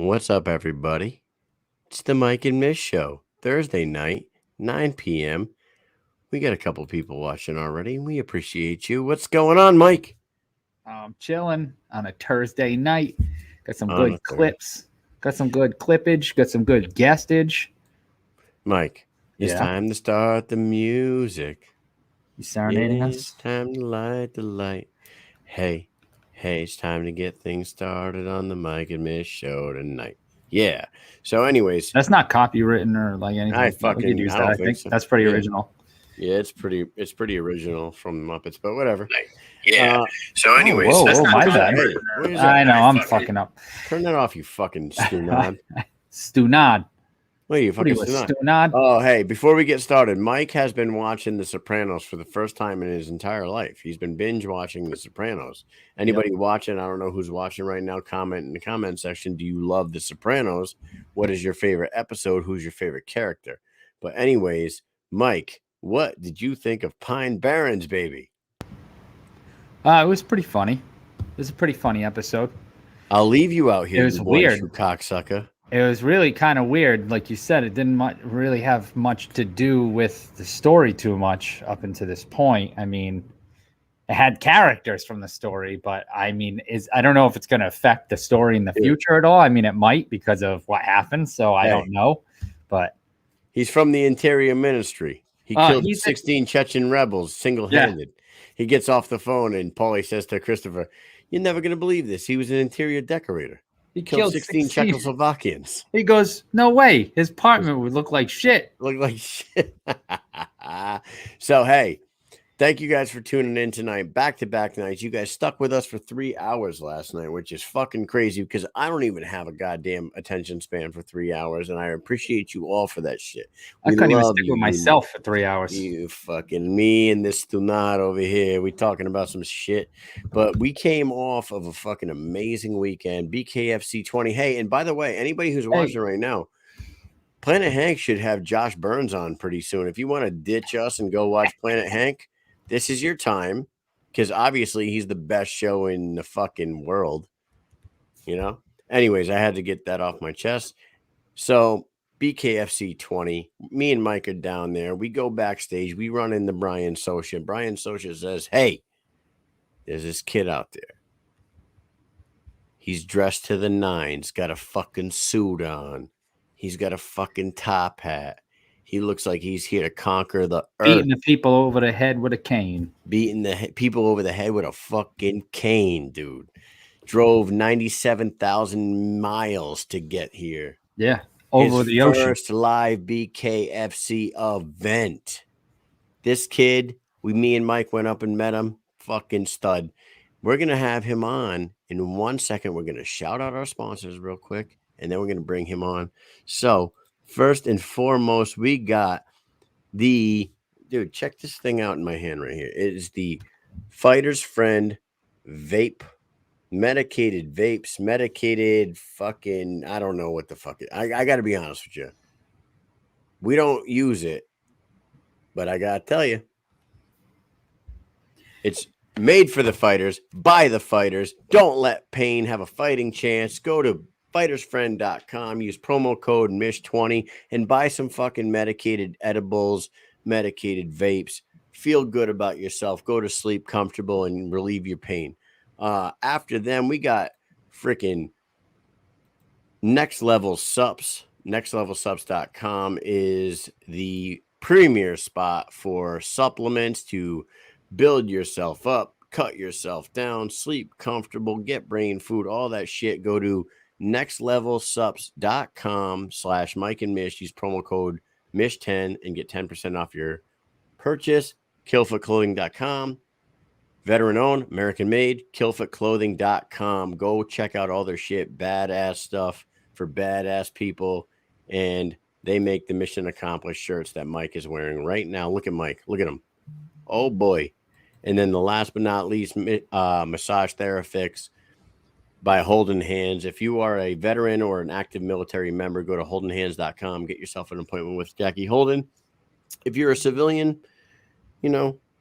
What's up, everybody? It's the Mike and Mish Show, Thursday night, 9 p.m. We got a couple people watching already, and we appreciate you. What's going on, Mike? I'm chilling on a Thursday night. Got some On good a Thursday. clips. Got some good clippage. Got some good guestage. Mike, it's Yeah. time to start the music. You serenading It's us? time to light the light. Hey, it's time to get things started on the Mike and Mish Show tonight. Yeah. So, anyways, That's not copywritten or like anything. I Like that. We could use that. don't I think think so. that's pretty Yeah. original. Yeah, it's pretty original from the Muppets, but whatever. Yeah. So, anyways, whoa, my bad. Hey, what is I that? know I'm fucking up. Turn that off, you fucking stunod. Stunad. Wait, you What are fucking you, a stunod. Stunad? Oh, hey, before we get started, Mike has been watching The Sopranos for the first time in his entire life. He's been binge watching The Sopranos. Anybody watching, I don't know who's watching right now, comment in the comment section. Do you love The Sopranos? What is your favorite episode? Who's your favorite character? But anyways, Mike, what did you think of Pine Barrens, baby? It was pretty funny. It was a pretty funny episode. I'll leave you out here. It was you weird. You cocksucker. It was really kind of weird. Like you said, it didn't really have much to do with the story too much up until this point. I mean, it had characters from the story, but I mean, I don't know if it's going to affect the story in the future at all. I mean, it might because of what happened. So I don't know, but he's from the Interior Ministry. He killed 16 Chechen rebels single-handed. Yeah. He gets off the phone and Paulie says to Christopher, "You're never going to believe this. He was an interior decorator. He killed 16 Czechoslovakians." He goes, "No way. His apartment would look like shit." Look like shit. So, hey, thank you guys for tuning in tonight. Back-to-back nights. You guys stuck with us for 3 hours last night, which is fucking crazy because I don't even have a goddamn attention span for 3 hours, and I appreciate you all for that shit. I couldn't even stick with myself for 3 hours. You fucking me and this Stunad over here. We talking about some shit. But we came off of a fucking amazing weekend. BKFC 20. Hey, and by the way, anybody who's watching right now, Planet Hank should have Josh Burns on pretty soon. If you want to ditch us and go watch Planet Hank, this is your time, because obviously he's the best show in the fucking world, you know? Anyways, I had to get that off my chest. So BKFC 20, me and Mike are down there. We go backstage. We run into Brian Socha. Brian Socha says, "Hey, there's this kid out there. He's dressed to the nines, got a fucking suit on. He's got a fucking top hat. He looks like he's here to conquer the earth. Beating the people over the head with a cane. Beating the people over the head with a fucking cane, dude. Drove 97,000 miles to get here. Yeah, over the ocean. First live BKFC event. This kid, me and Mike went up and met him. Fucking stud. We're going to have him on in 1 second. We're going to shout out our sponsors real quick, and then we're going to bring him on. So, first and foremost, we got dude, check this thing out in my hand right here. It is the Fighter's Friend vape, medicated vapes, medicated fucking, I don't know what the fuck. I got to be honest with you. We don't use it, but I got to tell you, it's made for the fighters, by the fighters. Don't let pain have a fighting chance. Go to fightersfriend.com, use promo code MISH20 and buy some fucking medicated edibles, medicated vapes. Feel good about yourself. Go to sleep comfortable and relieve your pain. After them, we got freaking Nxt Levl Sups. NextLevelSups.com is the premier spot for supplements to build yourself up, cut yourself down, sleep comfortable, get brain food, all that shit. Go to nextlevelsups.com/Mike and Mish. Use promo code MISH10 and get 10% off your purchase. Killfootclothing.com. Veteran owned, American made, killfootclothing.com. Go check out all their shit. Badass stuff for badass people. And they make the Mission Accomplished shirts that Mike is wearing right now. Look at Mike. Look at him. Oh, boy. And then the last but not least, Massage Therafix by Holding Hands. If you are a veteran or an active military member, go to holdenhands.com. Get yourself an appointment with Jackie Holden. If you're a civilian,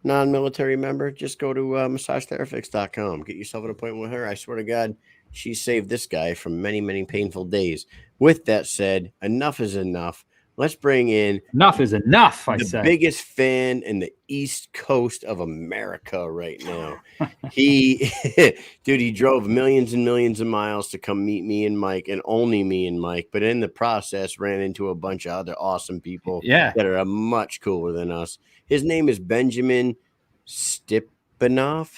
non-military member, just go to massagetherafix.com. Get yourself an appointment with her. I swear to God, she saved this guy from many, many painful days. With that said, enough is enough. Let's bring in enough is enough. I the say biggest fan in the East Coast of America right now. He, dude, he drove millions and millions of miles to come meet me and Mike, and only me and Mike. But in the process, ran into a bunch of other awesome people that are much cooler than us. His name is Benjamin Stipanov.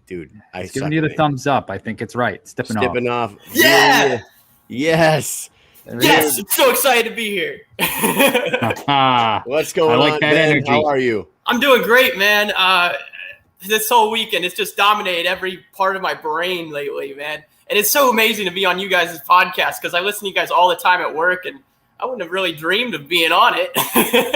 Dude, He's giving you the thumbs up. I think it's right. Stipanov. Yeah. Yes. Yes, I'm so excited to be here. What's going on, Ben? Energy. How are you? I'm doing great, man. This whole weekend, it's just dominated every part of my brain lately, man. And it's so amazing to be on you guys' podcast because I listen to you guys all the time at work, and I wouldn't have really dreamed of being on it.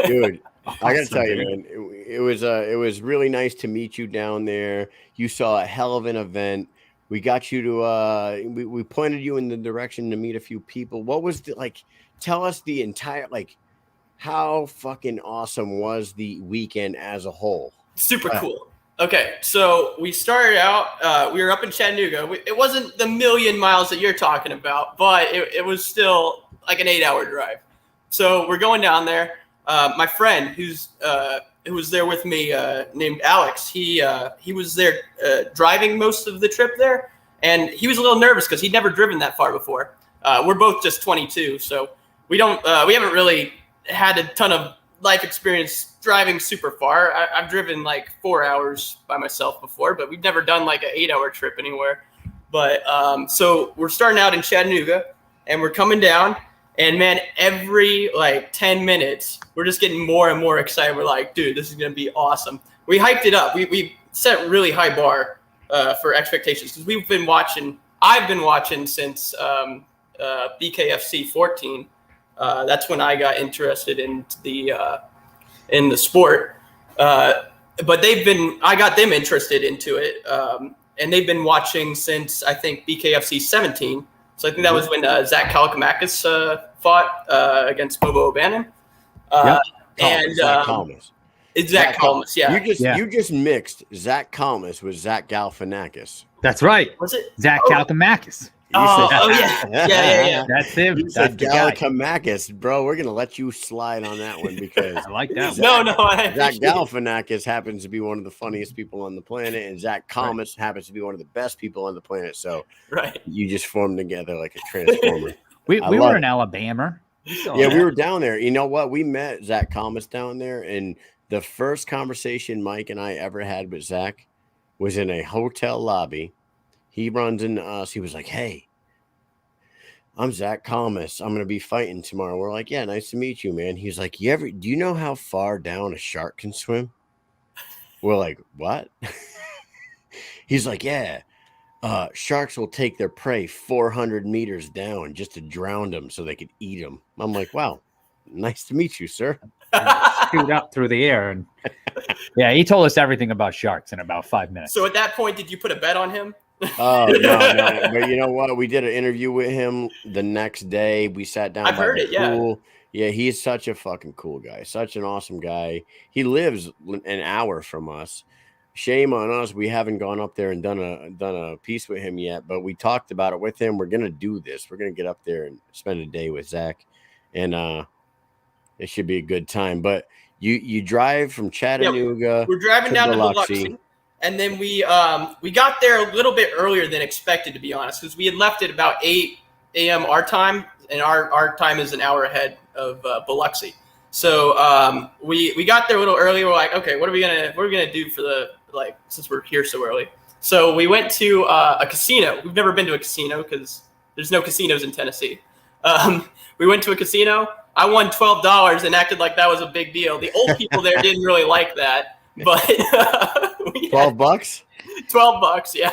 Dude, I got to tell you, man, it was really nice to meet you down there. You saw a hell of an event. We got you to we pointed you in the direction to meet a few people. What was tell us the entire, how fucking awesome was the weekend as a whole? Super cool. Okay, so we started out, we were up in Chattanooga. It wasn't the million miles that you're talking about, but it was still like an 8-hour drive. So we're going down there. My friend who was there with me, named Alex, he was there driving most of the trip there, and he was a little nervous because he'd never driven that far before. We're both just 22, so we haven't really had a ton of life experience driving super far. I've driven like 4 hours by myself before, but we've never done like an 8-hour trip anywhere. But so we're starting out in Chattanooga, and we're coming down. And man, every 10 minutes, we're just getting more and more excited. We're like, dude, this is going to be awesome. We hyped it up. We set a really high bar for expectations because I've been watching since BKFC 14. That's when I got interested in the sport. But I got them interested into it. And they've been watching since, I think, BKFC 17. So I think that was when Zach Kaleb fought against Bobo O'Bannon. And Zach Kalmas. It's Zach Kalmas, yeah. You just mixed Zach Kalmas with Zach Galifianakis. That's right. Was it? Zach Galifianakis. Yeah. That's him. You said Galifianakis, bro. We're gonna let you slide on that one because I like that. Zach Galifianakis happens to be one of the funniest people on the planet, and Zach Kalmas happens to be one of the best people on the planet. So you just formed together like a transformer. we were in Alabama. We were down there. You know what? We met Zach Kalmas down there, and the first conversation Mike and I ever had with Zach was in a hotel lobby. He runs into us. He was like, "Hey, I'm Zach Kalmas. I'm going to be fighting tomorrow." We're like, "Yeah, nice to meet you, man." He's like, do you know how far down a shark can swim?" We're like, "What?" He's like, "Yeah, sharks will take their prey 400 meters down just to drown them so they could eat them." I'm like, "Wow, nice to meet you, sir." Shoot up through the air. And he told us everything about sharks in about 5 minutes. So at that point, did you put a bet on him? Oh, no. But you know what? We did an interview with him the next day. We sat down. I've heard it, pool. Yeah, he's such a fucking cool guy. Such an awesome guy. He lives an hour from us. Shame on us. We haven't gone up there and done a piece with him yet, but we talked about it with him. We're going to do this. We're going to get up there and spend a day with Zach. And it should be a good time. But you drive from Chattanooga. We're driving down to Biloxi. And then we got there a little bit earlier than expected, to be honest, because we had left at about 8 a.m. our time, and our time is an hour ahead of Biloxi. So we got there a little early. We're like, okay, what are we gonna do for since we're here so early? So we went to a casino. We've never been to a casino because there's no casinos in Tennessee. We went to a casino. I won $12 and acted like that was a big deal. The old people there didn't really like that. But $12? $12, yeah.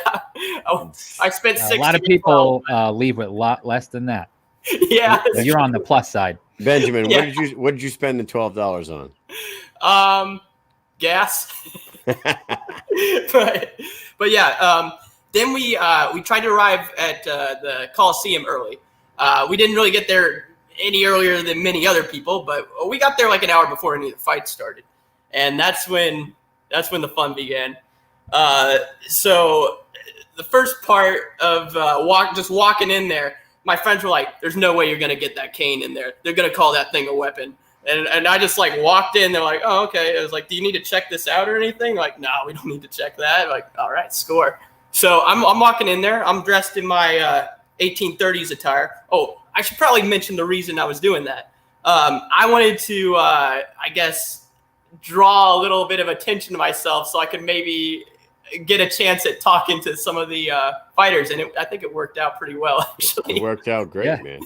I spent $6. A lot of people leave with a lot less than that. Yeah, you're on the plus side. Benjamin, what did you spend the $12 on? Gas. but yeah. Then we tried to arrive at the Coliseum early. We didn't really get there any earlier than many other people, but we got there like an hour before any of the fights started. And that's when the fun began. So the first part of walking in there, my friends were like, "There's no way you're gonna get that cane in there. They're gonna call that thing a weapon." And I just like walked in. They're like, "Oh, okay." I was like, "Do you need to check this out or anything?" Like, "No, we don't need to check that." I'm like, all right, score. So I'm walking in there. I'm dressed in my 1830s attire. Oh, I should probably mention the reason I was doing that. I wanted to, I guess, draw a little bit of attention to myself so I could maybe get a chance at talking to some of the fighters, and I think it worked out pretty well. Actually, it worked out great, yeah. man.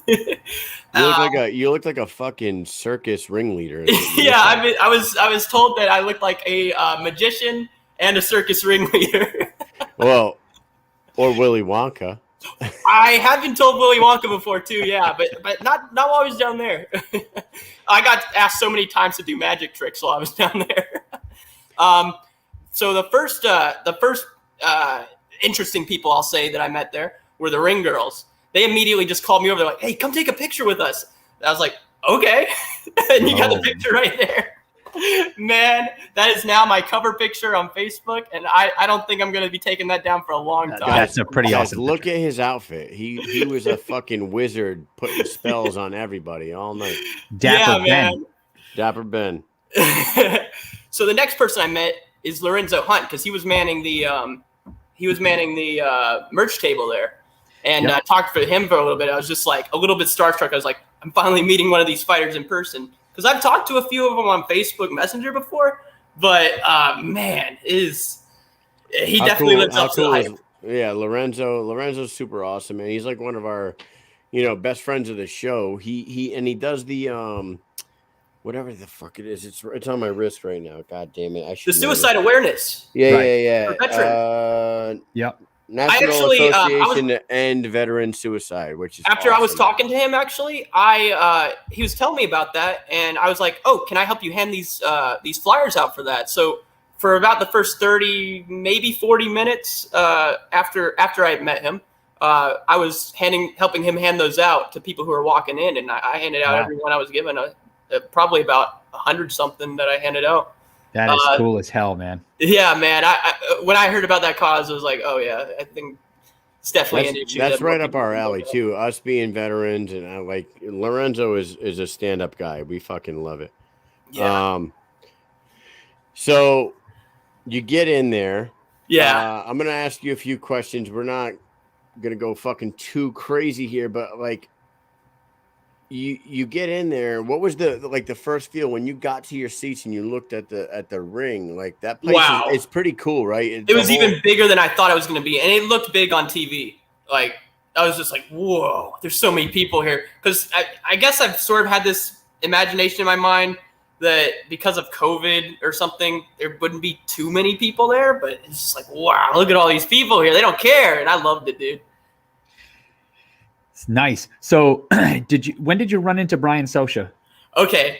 You look like a fucking circus ringleader. Yeah, I was told that I looked like a magician and a circus ringleader. Well, or Willy Wonka. I have been told Willy Wonka before too, yeah, but not while I was down there. I got asked so many times to do magic tricks while I was down there. So the first interesting people I'll say that I met there were the ring girls. They immediately just called me over. They're like, "Hey, come take a picture with us." I was like, "Okay," and you got the picture right there. Man, that is now my cover picture on Facebook, and I don't think I'm going to be taking that down for a long time. That's a pretty awesome Look picture. at his outfit. He was a fucking wizard putting spells on everybody all night. Dapper Ben. Dapper Ben. So the next person I met is Lorenzo Hunt, because he was manning the merch table there, and I talked to him for a little bit. I was just like a little bit starstruck. I was like, I'm finally meeting one of these fighters in person. Because I've talked to a few of them on Facebook Messenger before, but man, he definitely lives up to the hype. Yeah, Lorenzo's super awesome, man. He's like one of our, best friends of the show. He does the whatever the fuck it is. It's on my wrist right now. God damn it! The suicide awareness. Yeah. For veteran. Yep. National Association to End Veteran Suicide, which is after awesome. I was talking to him, actually, he was telling me about that, and I was like, "Oh, can I help you hand these flyers out for that?" So for about the first 30, maybe 40 minutes after I had met him, I was helping him hand those out to people who were walking in, and I handed out everyone I was given, probably about 100 something that I handed out. That is cool as hell, man. Yeah, man. I when I heard about that cause, I was like, oh yeah, I think it's definitely an issue. That's right up our alley too. Us being veterans, and I like Lorenzo is a stand-up guy. We fucking love it. Yeah. So you get in there. Yeah. I'm gonna ask you a few questions. We're not gonna go fucking too crazy here, but like. You get in there. What was the first feel when you got to your seats and you looked at the ring? Like that place it's pretty cool, right? It was even bigger than I thought it was going to be, and it looked big on TV. Like I was just like, whoa, there's so many people here. Because I guess I've sort of had this imagination in my mind that because of COVID or something, there wouldn't be too many people there. But it's just like, wow, look at all these people here. They don't care, and I loved it, dude. Nice. So when did you run into Brian Sosha? Okay.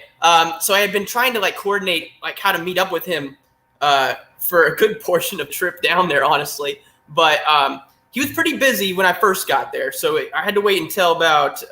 So I had been trying to coordinate how to meet up with him for a good portion of trip down there, honestly. But he was pretty busy when I first got there. So I had to wait until about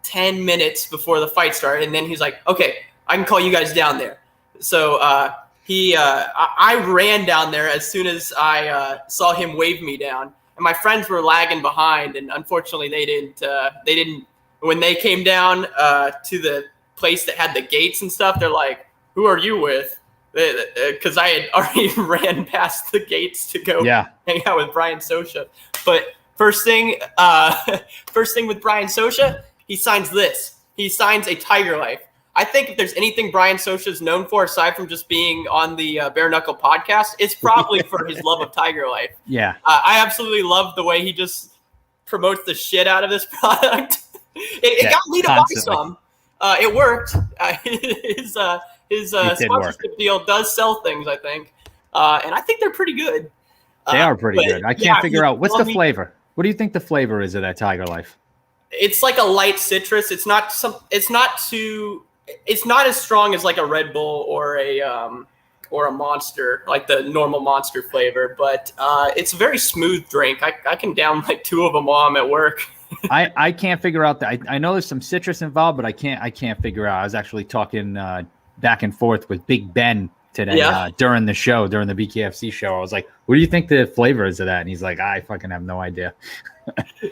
10 minutes before the fight started. And then he's like, okay, I can call you guys down there. So I ran down there as soon as I saw him wave me down. And my friends were lagging behind, and unfortunately, they didn't. When they came down to the place that had the gates and stuff, they're like, "Who are you with?" Because I had already ran past the gates to go hang out with Brian Sosha. But first thing with Brian Sosha, he signs this. He signs a Tiger Life. I think if there's anything Brian Sosha is known for, aside from just being on the Bare Knuckle podcast, it's probably for his love of Tiger Life. Yeah. I absolutely love the way he just promotes the shit out of this product. It got me to buy some. It worked. His sponsorship deal does sell things, I think. And I think they're pretty good. They are pretty good. I can't figure out. What's the flavor? What do you think the flavor is of that Tiger Life? It's like a light citrus. It's not as strong as like a Red Bull or a Monster, like the normal Monster flavor, but it's a very smooth drink. I can down like 2 of them while I'm at work. I can't figure out that. I know there's some citrus involved, but I can't figure out. I was actually talking back and forth with Big Ben today during the show, during the BKFC show. I was like, "What do you think the flavor is of that?" And he's like, "I fucking have no idea."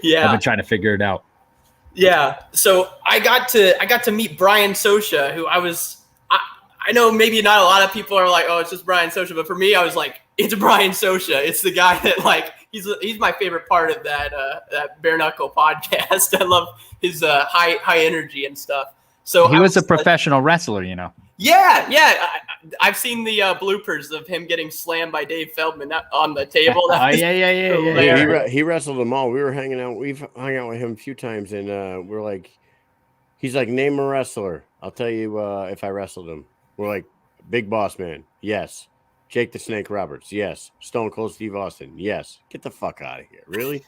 Yeah, I've been trying to figure it out. Yeah, so I got to meet Brian Sosha, who I know maybe not a lot of people are like, oh, it's just Brian Sosha, but for me, I was like, it's Brian Sosha. It's the guy that like he's my favorite part of that bare knuckle podcast. I love his high energy and stuff. So he was a professional wrestler, you know. Yeah. I've seen the bloopers of him getting slammed by Dave Feldman on the table. Yeah. He wrestled them all. We were hanging out. We've hung out with him a few times, and we're like, he's like, name a wrestler. I'll tell you if I wrestled him. We're like, Big Boss Man. Yes. Jake the Snake Roberts. Yes. Stone Cold Steve Austin. Yes. Get the fuck out of here. Really?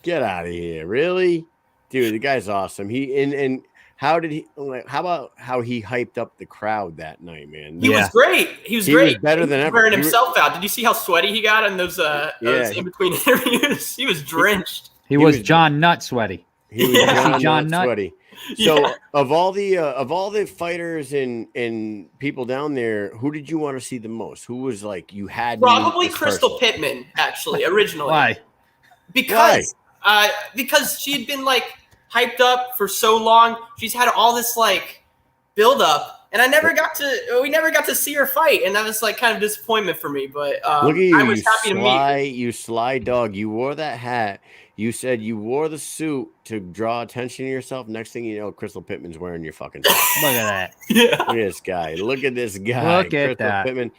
Get out of here. Really? Dude, the guy's awesome. And how did he? Like, how about how he hyped up the crowd that night, man? He was great. He was great. Was better than ever. Wearing himself out. Did you see how sweaty he got in those in between interviews? He was drenched. He was John Nut sweaty. He was John Nut sweaty. So of all the fighters and people down there, who did you want to see the most? Who was like you had probably Crystal Pittman actually originally. Why? Because she'd been like hyped up for so long. She's had all this like build up, and we never got to see her fight, and that was like kind of disappointment for me. But look at you, I was happy to meet her. You sly dog. You wore that hat. You said you wore the suit to draw attention to yourself. Next thing you know, Crystal Pittman's wearing your fucking suit. Look at that. Yeah. Look at this guy. Look at this guy. Look at Crystal that. Pittman.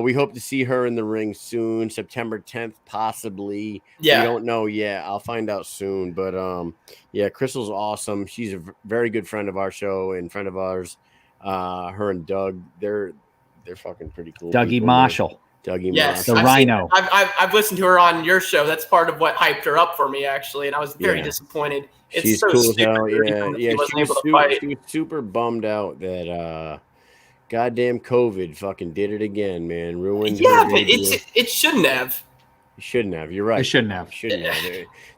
We hope to see her in the ring soon, September 10th, possibly. Yeah. We don't know yet. I'll find out soon. But yeah, Crystal's awesome. She's a very good friend of our show and friend of ours. Her and Doug, they're fucking pretty cool. Dougie Marshall. Yes, the Rhino. I've listened to her on your show. That's part of what hyped her up for me, actually, and I was very disappointed. It's She's so cool as stupid. hell. Yeah. She was Fight. super bummed out that goddamn COVID fucking did it again, man. Ruined. Yeah, but it shouldn't have. It shouldn't have. You're right. It shouldn't have.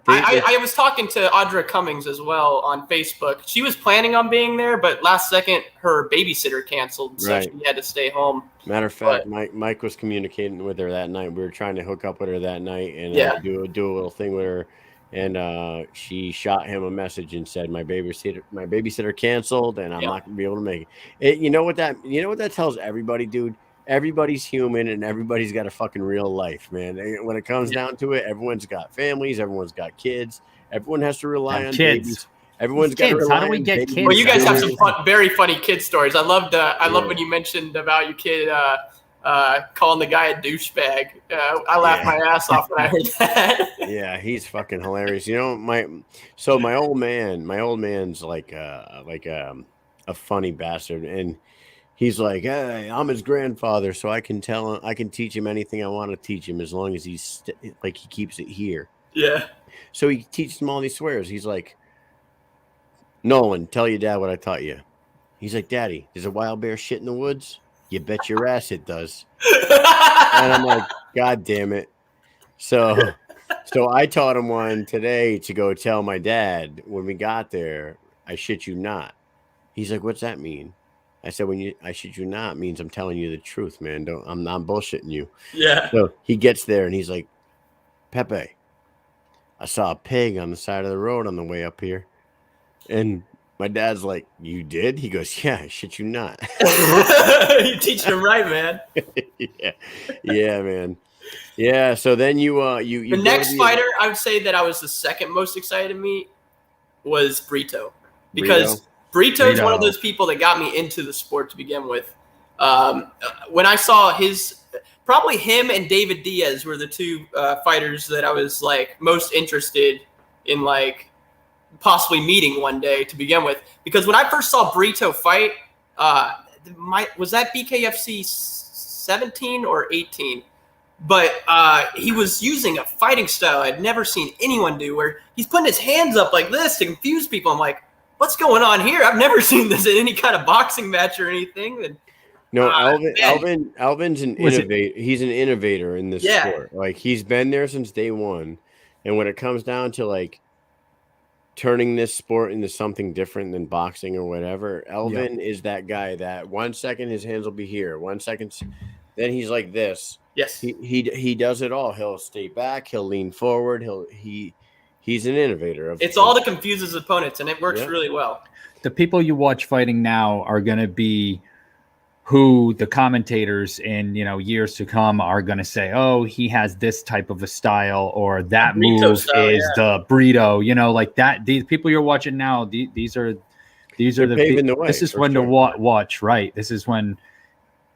I was talking to Audra Cummings as well on Facebook. She was planning on being there, but last second her babysitter canceled, so she had to stay home. Matter of fact, Mike was communicating with her that night. We were trying to hook up with her that night and do a little thing with her. And she shot him a message and said, "My babysitter canceled, and I'm not gonna be able to make it." You know what that tells everybody, dude? Everybody's human and everybody's got a fucking real life, man. When it comes down to it, everyone's got families, everyone's got kids, everyone has to rely on kids. Babies. Everyone's got to rely on How do we get babies. kids? Well, you guys have some very funny kid stories. I loved when you mentioned about your kid calling the guy a douchebag. I laughed my ass off when I heard that. Yeah, he's fucking hilarious. You know, my old man's like a funny bastard, and he's like, hey, I'm his grandfather, so I can teach him anything I want to teach him as long as he keeps it here. Yeah. So he teaches him all these swears. He's like, Nolan, tell your dad what I taught you. He's like, Daddy, does a wild bear shit in the woods? You bet your ass it does. And I'm like, God damn it. So I taught him one today to go tell my dad when we got there. I shit you not. He's like, what's that mean? I said, I shit you not means I'm telling you the truth, man. I'm not bullshitting you. Yeah. So he gets there and he's like, Pepe, I saw a pig on the side of the road on the way up here. And my dad's like, you did? He goes, yeah, I shit you not. You teach him right, man. Yeah, man. Yeah. So then you the next fighter I would say that I was the second most excited to meet was Brito, because Brito is one of those people that got me into the sport to begin with. When I saw probably him and David Diaz were the two fighters that I was like most interested in, like possibly meeting one day to begin with. Because when I first saw Brito fight, was that BKFC 17 or 18? But he was using a fighting style I'd never seen anyone do, where he's putting his hands up like this to confuse people. I'm like, what's going on here? I've never seen this in any kind of boxing match or anything. And, no, Alvin's an innovator. He's an innovator in this sport. Like, he's been there since day one. And when it comes down to like turning this sport into something different than boxing or whatever, Elvin is that guy that 1 second his hands will be here, 1 second Then he's like this. Yes. He does it all. He'll stay back. He'll lean forward. He's an innovator. It's all to confuse his opponents, and it works really well. The people you watch fighting now are going to be who the commentators in years to come are going to say, oh, he has this type of a style, or that move style, is the burrito, like that. These people you're watching now, these are paving the way. This is when to watch, right? This is when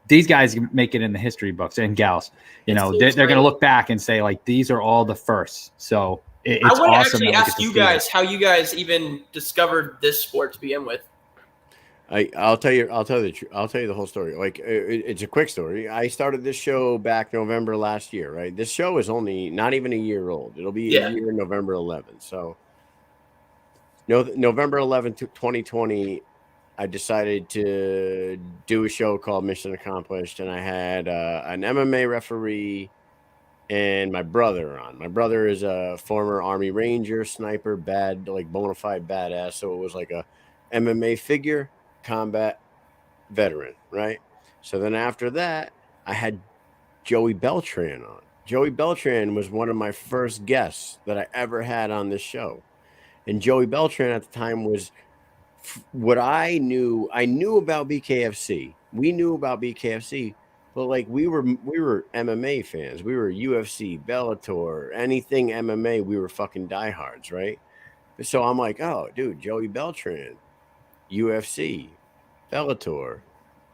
these guys make it in the history books, and gals, they're going to look back and say, like, these are all the first. So it's I want to awesome actually ask you guys how you guys even discovered this sport to begin with. I'll tell you the whole story. Like, it's a quick story. I started this show back November last year, right? This show is only not even a year old. It'll be a year November 11th. So November 11th, 2020, I decided to do a show called Mission Accomplished, and I had an MMA referee and my brother on. My brother is a former Army Ranger, sniper, bona fide badass. So it was like a MMA figure combat veteran, right? So then after that, I had Joey Beltran on. Joey Beltran was one of my first guests that I ever had on this show. And Joey Beltran at the time was what I knew about BKFC. We knew about BKFC, but like we were MMA fans. We were UFC, Bellator, anything MMA, we were fucking diehards, right? So I'm like, oh, dude, Joey Beltran, UFC, Bellator,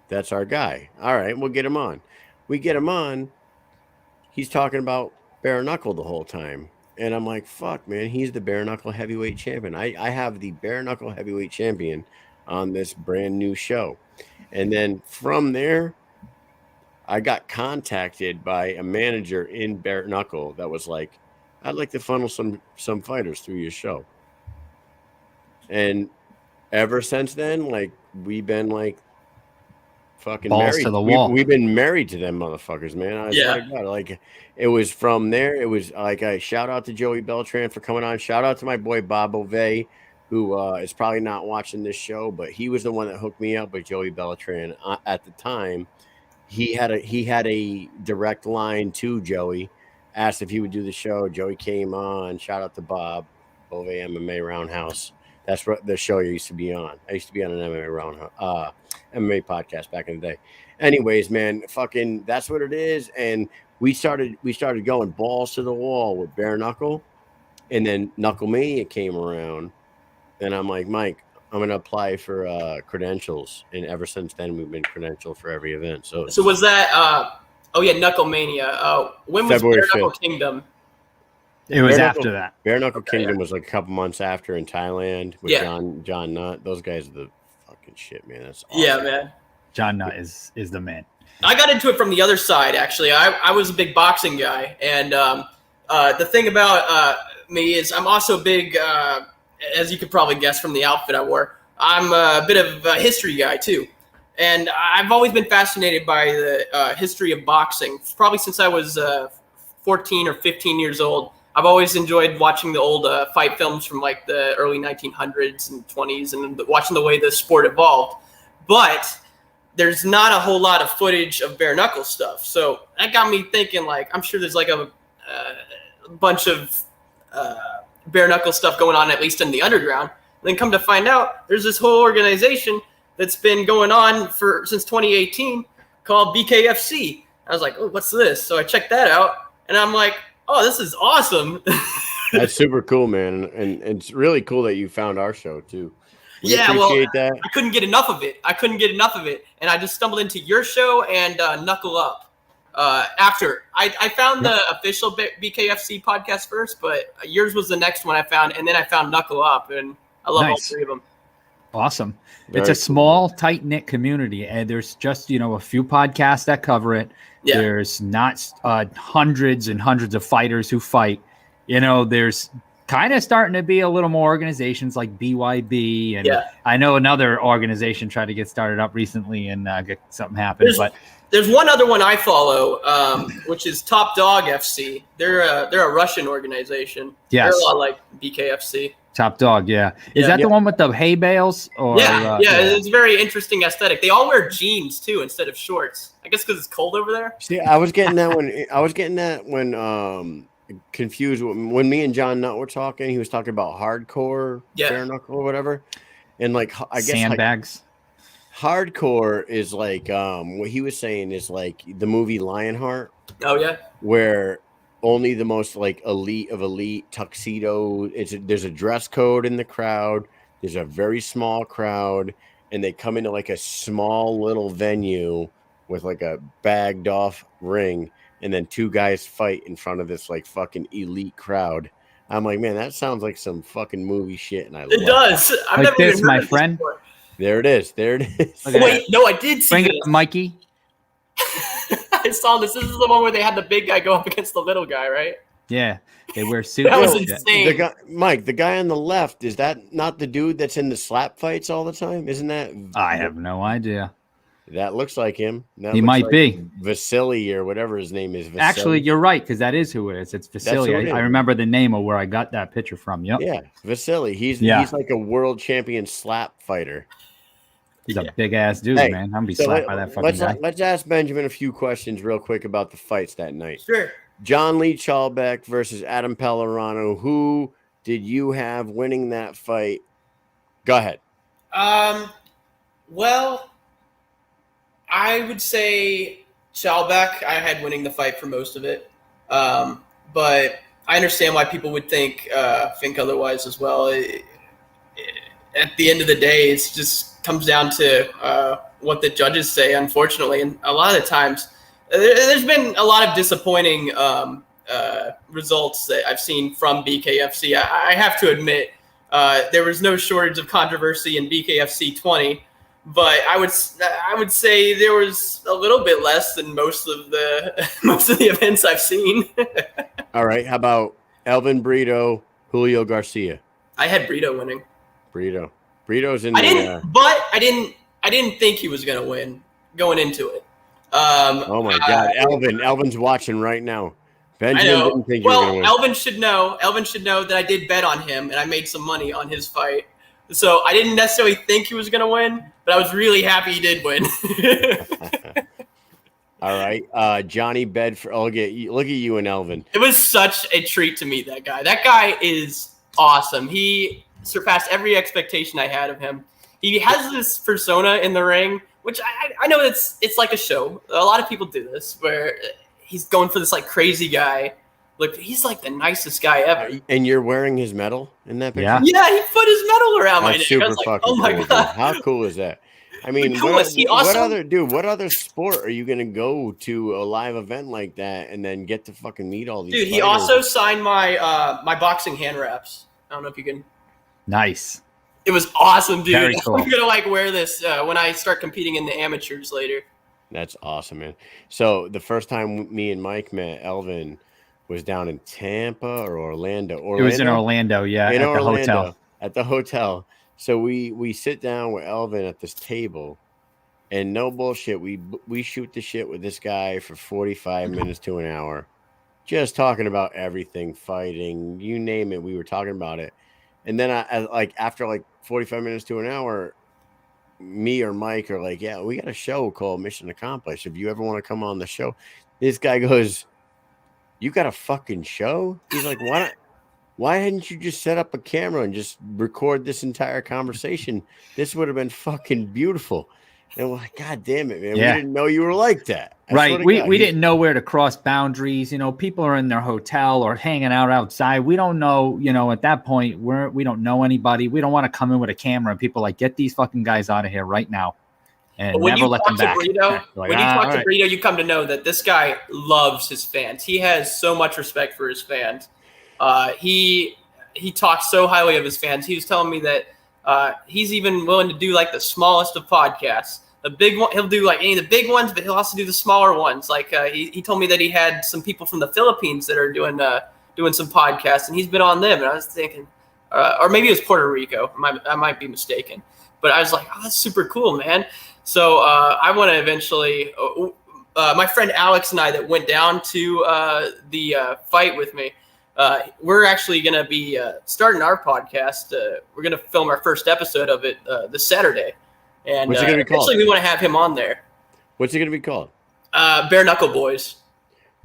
that's our guy. All right, we'll get him on. We get him on. He's talking about bare knuckle the whole time. And I'm like, fuck, man, he's the bare knuckle heavyweight champion. I have the bare knuckle heavyweight champion on this brand new show. And then from there, I got contacted by a manager in bare knuckle that was like, I'd like to funnel some fighters through your show. And ever since then, like, we've been like fucking balls married to the wall. We've been married to them motherfuckers, man. I swear to God, like, it was from there. It was like, I shout out to Joey Beltran for coming on. Shout out to my boy Bob Ovey, who is probably not watching this show, but he was the one that hooked me up with Joey Beltran at the time. He had a direct line to Joey, asked if he would do the show. Joey came on. Shout out to Bob Ovey MMA Roundhouse. That's what the show I used to be on. I used to be on an MMA podcast back in the day. Anyways, man, fucking that's what it is. And we started going balls to the wall with bare knuckle, and then Knuckle Mania came around, and I'm like, Mike, I'm gonna apply for credentials, and ever since then we've been credentialed for every event. So was that Knuckle Mania? When was February Bare Knuckle 5th. Kingdom? It was after that. Bare Knuckle Kingdom was like a couple months after in Thailand with John Nutt. Those guys are the fucking shit, man. That's awesome. Yeah, man. John Nutt is the man. I got into it from the other side, actually. I was a big boxing guy, and the thing about me is I'm also big, as you could probably guess from the outfit I wore, I'm a bit of a history guy too. And I've always been fascinated by the history of boxing, probably since I was 14 or 15 years old. I've always enjoyed watching the old fight films from like the early 1900s and 20s and watching the way the sport evolved. But there's not a whole lot of footage of bare knuckle stuff. So that got me thinking, like, I'm sure there's like a bunch of bare knuckle stuff going on, at least in the underground. And then come to find out, there's this whole organization that's been going on since 2018 called BKFC. I was like, oh, what's this? So I checked that out, and I'm like, oh, this is awesome. That's super cool, man. And it's really cool that you found our show too. We appreciate that. I couldn't get enough of it. And I just stumbled into your show and Knuckle Up. After I found the official BKFC podcast first, but yours was the next one I found, and then I found Knuckle Up, and I love all three of them. Awesome. It's a small, tight-knit community, and there's just, a few podcasts that cover it. Yeah. There's not hundreds and hundreds of fighters who fight. There's kind of starting to be a little more organizations like BYB, and I know another organization tried to get started up recently, and something happened. There's one other one I follow, which is Top Dog FC. They're a Russian organization. Yes. They're a lot like BKFC. Top Dog, yeah. Is that the one with the hay bales? Or, yeah, it's a very interesting aesthetic. They all wear jeans too instead of shorts. I guess because it's cold over there. See, I was getting that when confused when me and John Nutt were talking. He was talking about hardcore, bare knuckle or whatever, and like I guess sandbags. Hardcore is like what he was saying is like the movie Lionheart. Oh yeah, where only the most like elite of elite tuxedo. There's a dress code in the crowd. There's a very small crowd, and they come into like a small little venue with like a bagged off ring, and then two guys fight in front of this like fucking elite crowd. I'm like, man, that sounds like some fucking movie shit, and it does. I've like never this, even heard my of friend. This there it is. There it is. Oh, wait, no, I did see Bring this. it, Mikey. I saw this. This is the one where they had the big guy go up against the little guy, right? Yeah, they wear suits. That was and shit. insane. The guy, Mike, the guy on the left, is that not the dude that's in the slap fights all the time? Isn't that? I have no idea. That looks like him. That He looks might like be. Vasily or whatever his name is. Vasily. Actually, you're right, because that is who it is. It's Vasily. who it is. I remember the name of where I got that picture from. Yep. Yeah, Vasily. He's like a world champion slap fighter. He's a big ass dude, man. I'm gonna be slapped by that fucking guy. Let's ask Benjamin a few questions real quick about the fights that night. Sure. John Lee Chalbeck versus Adam Pellerano. Who did you have winning that fight? Go ahead. Well, I would say Chalbeck. I had winning the fight for most of it, but I understand why people would think otherwise as well. At the end of the day, it just comes down to what the judges say, unfortunately. And a lot of the times, there's been a lot of disappointing results that I've seen from BKFC. I have to admit, there was no shortage of controversy in BKFC 20, but I would say there was a little bit less than most of the events I've seen. All right, how about Elvin Brito, Julio Garcia? I had Brito winning. Brito's in. But I didn't think he was gonna win going into it. Oh my God, Elvin's watching right now. Benjamin didn't think he was gonna win. Elvin should know that I did bet on him and I made some money on his fight. So I didn't necessarily think he was gonna win, but I was really happy he did win. All right, Johnny Bedford. Look at you and Elvin. It was such a treat to meet that guy. That guy is awesome. He surpassed every expectation I had of him. He has this persona in the ring, which I know it's like a show. A lot of people do this, where he's going for this like crazy guy. Look, he's like the nicest guy ever. And you're wearing his medal in that picture? Yeah, he put his medal around my neck. Super I was like, fucking oh my cool, God. dude. How cool is that? I mean, what other sport are you gonna go to a live event like that and then get to fucking meet all these? Dude, fighters? he also signed my my boxing hand wraps. I don't know if you can. Nice. It was awesome, dude. Very cool. I'm gonna wear this when I start competing in the amateurs later. That's awesome, man. So the first time me and Mike met Elvin was down in Tampa or Orlando. It was in Orlando, yeah, in at Orlando, the hotel. At the hotel. So we sit down with Elvin at this table, and no bullshit, we shoot the shit with this guy for 45 minutes to an hour, just talking about everything, fighting, you name it. We were talking about it, and then I after 45 minutes to an hour, me or Mike are like, yeah, we got a show called Mission Accomplished. If you ever want to come on the show, this guy goes, you got a fucking show? He's like, why hadn't you just set up a camera and just record this entire conversation? This would have been fucking beautiful. And we're like, God damn it, man. Yeah. We didn't know you were like that. Right. We didn't know where to cross boundaries. You know, people are in their hotel or hanging out outside. We don't know, at that point, we don't know anybody. We don't want to come in with a camera and people get these fucking guys out of here right now. And never let them back. When you talk to Brito, you come to know that this guy loves his fans. He has so much respect for his fans. He talks so highly of his fans. He was telling me that he's even willing to do the smallest of podcasts. The big one, he'll do any of the big ones, but he'll also do the smaller ones. He told me that he had some people from the Philippines that are doing some podcasts, and he's been on them. And I was thinking, or maybe it was Puerto Rico. I might be mistaken, but I was like, oh, that's super cool, man. So I want to eventually. My friend Alex and I that went down to the fight with me. we're actually going to be starting our podcast. We're going to film our first episode of it this Saturday. And what's it going to be called? Eventually we want to have him on there. What's it going to be called? Bare Knuckle Boys.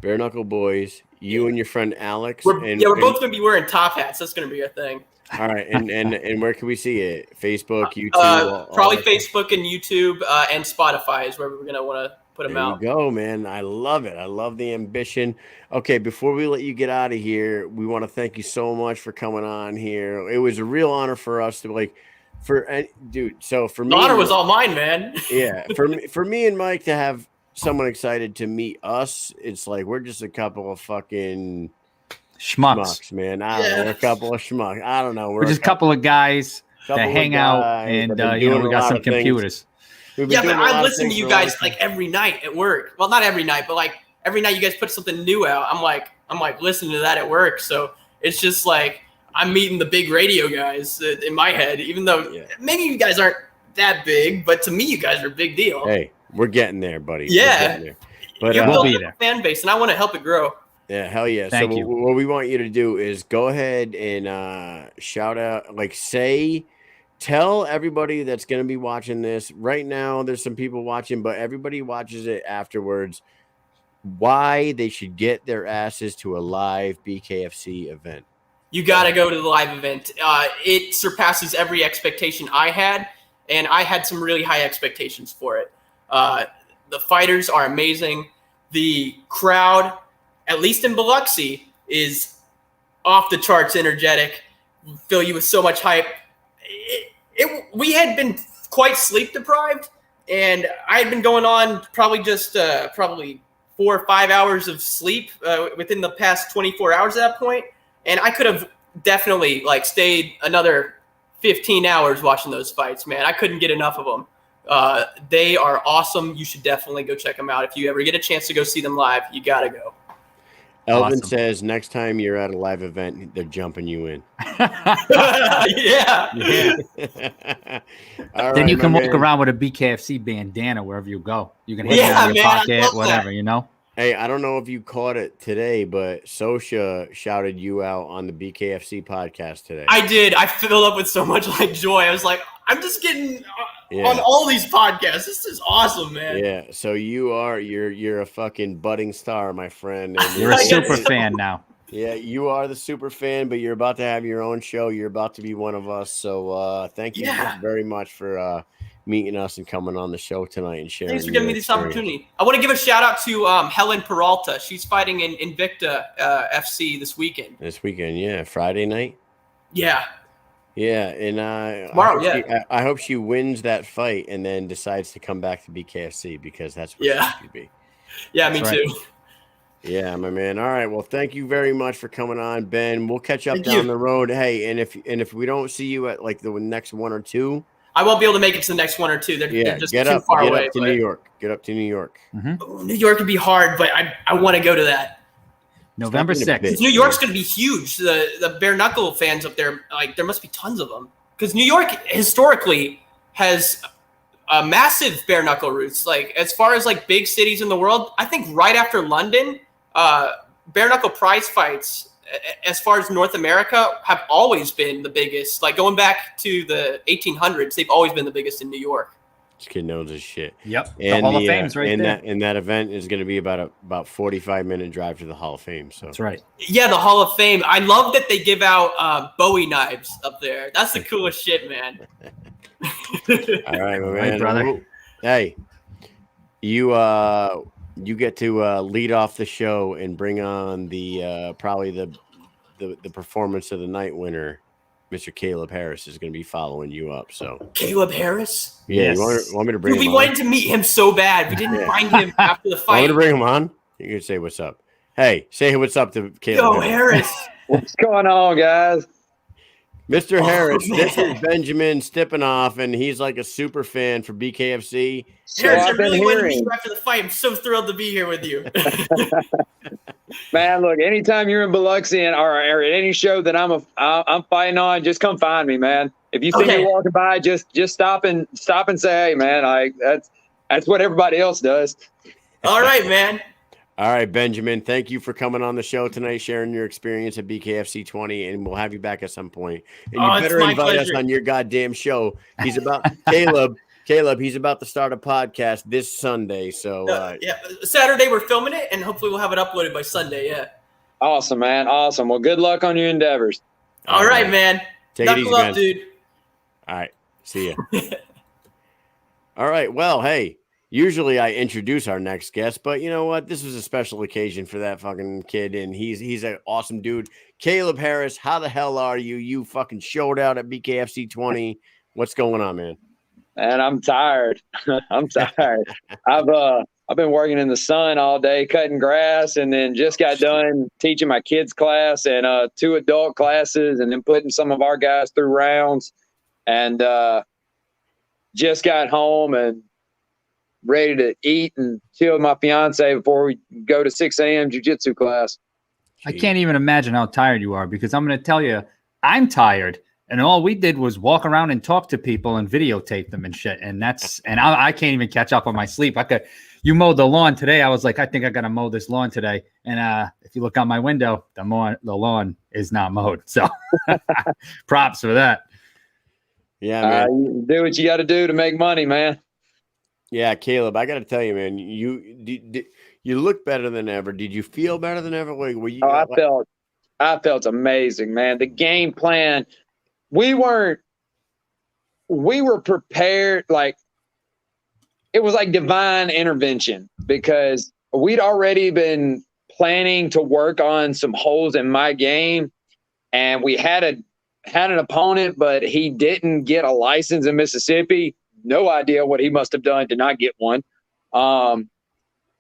Bare Knuckle Boys. You and your friend Alex. We're both going to be wearing top hats. That's going to be our thing. All right, and where can we see it? Facebook, YouTube, probably Facebook and YouTube and Spotify is where we're gonna want to put them out. There you go, man. I love it. I love the ambition. Okay, before we let you get out of here, we want to thank you so much for coming on here. It was a real honor for us to dude. So for me, the honor was all mine, man. Yeah, for me and Mike to have someone excited to meet us, it's like we're just a couple of fucking schmucks, man. I don't know. We're a couple of schmucks. I don't know. We're just a couple of guys that hang out, and we got some computers. Yeah, but I listen to you guys like every night at work. Well, not every night, but like every night you guys put something new out. I'm like listening to that at work. So it's just like I'm meeting the big radio guys in my head, even though maybe you guys aren't that big, but to me, you guys are a big deal. Hey, we're getting there, buddy. Yeah. But you're building a fan base, and I want to help it grow. Yeah, hell yeah. Thank so you. What we want you to do is go ahead and shout out, tell everybody that's going to be watching this right now. There's some people watching, but everybody watches it afterwards. Why they should get their asses to a live BKFC event. You got to go to the live event. It surpasses every expectation I had, and I had some really high expectations for it. The fighters are amazing. The crowd, at least in Biloxi, is off the charts energetic. Fill you with so much hype. We had been quite sleep deprived, and I had been going on probably 4 or 5 hours of sleep within the past 24 hours at that point, and I could have definitely stayed another 15 hours watching those fights, man. I couldn't get enough of them. They are awesome. You should definitely go check them out. If you ever get a chance to go see them live, you got to go. Elvin says next time you're at a live event, they're jumping you in. Yeah. Then you can walk around with a BKFC bandana wherever you go. You can hang it out in your pocket, whatever, you know? Hey, I don't know if you caught it today, but Sosha shouted you out on the BKFC podcast today. I did. I filled up with so much joy. I was like, I'm just getting on all these podcasts. This is awesome, man. Yeah. So you're a fucking budding star, my friend. And you're a super fan now. Yeah, you are the super fan, but you're about to have your own show. You're about to be one of us. So thank you very much for meeting us and coming on the show tonight and sharing. Thanks for giving me this opportunity. I want to give a shout out to Helen Peralta. She's fighting in Invicta FC this weekend. Yeah, Friday night. Yeah. Yeah, and tomorrow, I hope she wins that fight and then decides to come back to BKFC because that's what she should be. Yeah, me too. Yeah, my man. All right. Well, thank you very much for coming on, Ben. We'll catch up down the road. Hey, and if we don't see you at the next one or two, I won't be able to make it to the next one or two. They're just too far away. Get up to New York. Mm-hmm. Oh, New York would be hard, but I want to go to that. November 6th. New York's going to be huge. The bare knuckle fans up there, there must be tons of them. Because New York historically has massive bare knuckle roots. As far as big cities in the world, I think right after London, bare knuckle prize fights, as far as North America, have always been the biggest. Going back to the 1800s, they've always been the biggest in New York. This kid knows his shit. Yep. And the Hall of Fame's right there. And that event is going to be about 45-minute drive to the Hall of Fame. So that's right. Yeah, the Hall of Fame. I love that they give out Bowie knives up there. That's the coolest shit, man. All right, my man. Brother. Hey, you get to lead off the show and bring on the probably the performance of the night winner. Mr. Kaleb Harris is going to be following you up. So Kaleb Harris? Yeah, yes. You want me to bring him on? We wanted to meet him so bad. We didn't find him after the fight. Want me to bring him on? You can say what's up. Hey, say what's up to Kaleb. Yo, Harris. What's going on, guys? Mr. Harris, this is Benjamin Stipanov, and he's a super fan for BKFC. Harris, I really wanted to meet you after the fight. I'm so thrilled to be here with you. Man, look, anytime you're in Biloxi or at any show that I'm fighting on, just come find me, man. If you see me walking by, just stop and say, hey, man, that's what everybody else does. All right, man. All right, Benjamin, thank you for coming on the show tonight, sharing your experience at BKFC 20, and we'll have you back at some point. And you better invite us on your goddamn show. He's about Caleb, he's about to start a podcast this Sunday. So yeah, Saturday we're filming it, and hopefully we'll have it uploaded by Sunday. Yeah. Awesome, man. Awesome. Well, good luck on your endeavors. All right, man. Take it easy, man. Dude. All right. See ya. All right. Well, hey. Usually I introduce our next guest, but you know what? This was a special occasion for that fucking kid, and he's an awesome dude. Kaleb Harris, how the hell are you? You fucking showed out at BKFC 20. What's going on, man? And I'm tired. I'm tired. I've been working in the sun all day, cutting grass, and then just got done teaching my kids class and 2 adult classes, and then putting some of our guys through rounds, and just got home and ready to eat and chill with my fiance before we go to 6 a.m. jiu-jitsu class. I can't even imagine how tired you are, because I'm going to tell you, I'm tired, and all we did was walk around and talk to people and videotape them and shit. And I can't even catch up on my sleep. You mowed the lawn today. I was like, I think I got to mow this lawn today. And if you look out my window, the lawn is not mowed. So props for that. Yeah, man. You do what you got to do to make money, man. Yeah, Kaleb, I got to tell you, man, you look better than ever. Did you feel better than ever? Were you? I felt amazing, man. The game plan, we were prepared. Like, it was like divine intervention, because we'd already been planning to work on some holes in my game, and we had an opponent, but he didn't get a license in Mississippi. No idea what he must have done to not get one.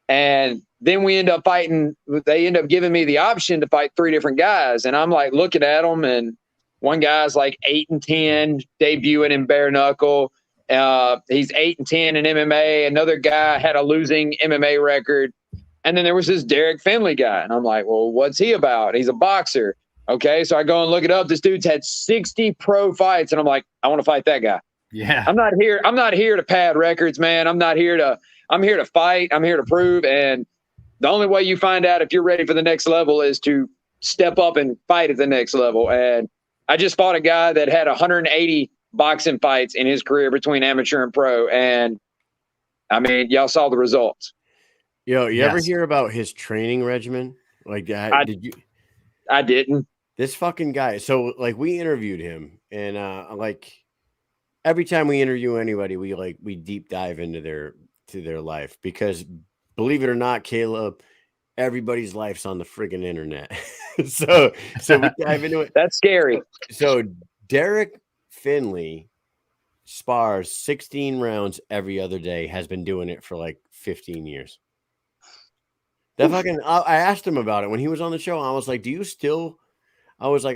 And then we end up fighting. They end up giving me the option to fight 3 different guys. And I'm like looking at them, and one guy's like 8-10, debuting in bare knuckle. He's 8-10 in MMA. Another guy had a losing MMA record. And then there was this Derek Finley guy. And I'm like, well, what's he about? He's a boxer. Okay. So I go and look it up. This dude's had 60 pro fights. And I'm like, I want to fight that guy. Yeah. I'm not here to pad records, man. I'm here to fight. I'm here to prove. And the only way you find out if you're ready for the next level is to step up and fight at the next level. And I just fought a guy that had 180 boxing fights in his career between amateur and pro. And I mean, y'all saw the results. You ever hear about his training regimen? Like, did you? I didn't. This fucking guy. So like, we interviewed him, and every time we interview anybody, we deep dive into their life, because believe it or not, Kaleb, everybody's life's on the friggin' internet. so we dive into it. That's scary. So Derek Finley spars 16 rounds every other day, has been doing it for like 15 years. That fucking, I asked him about it when he was on the show. I was like,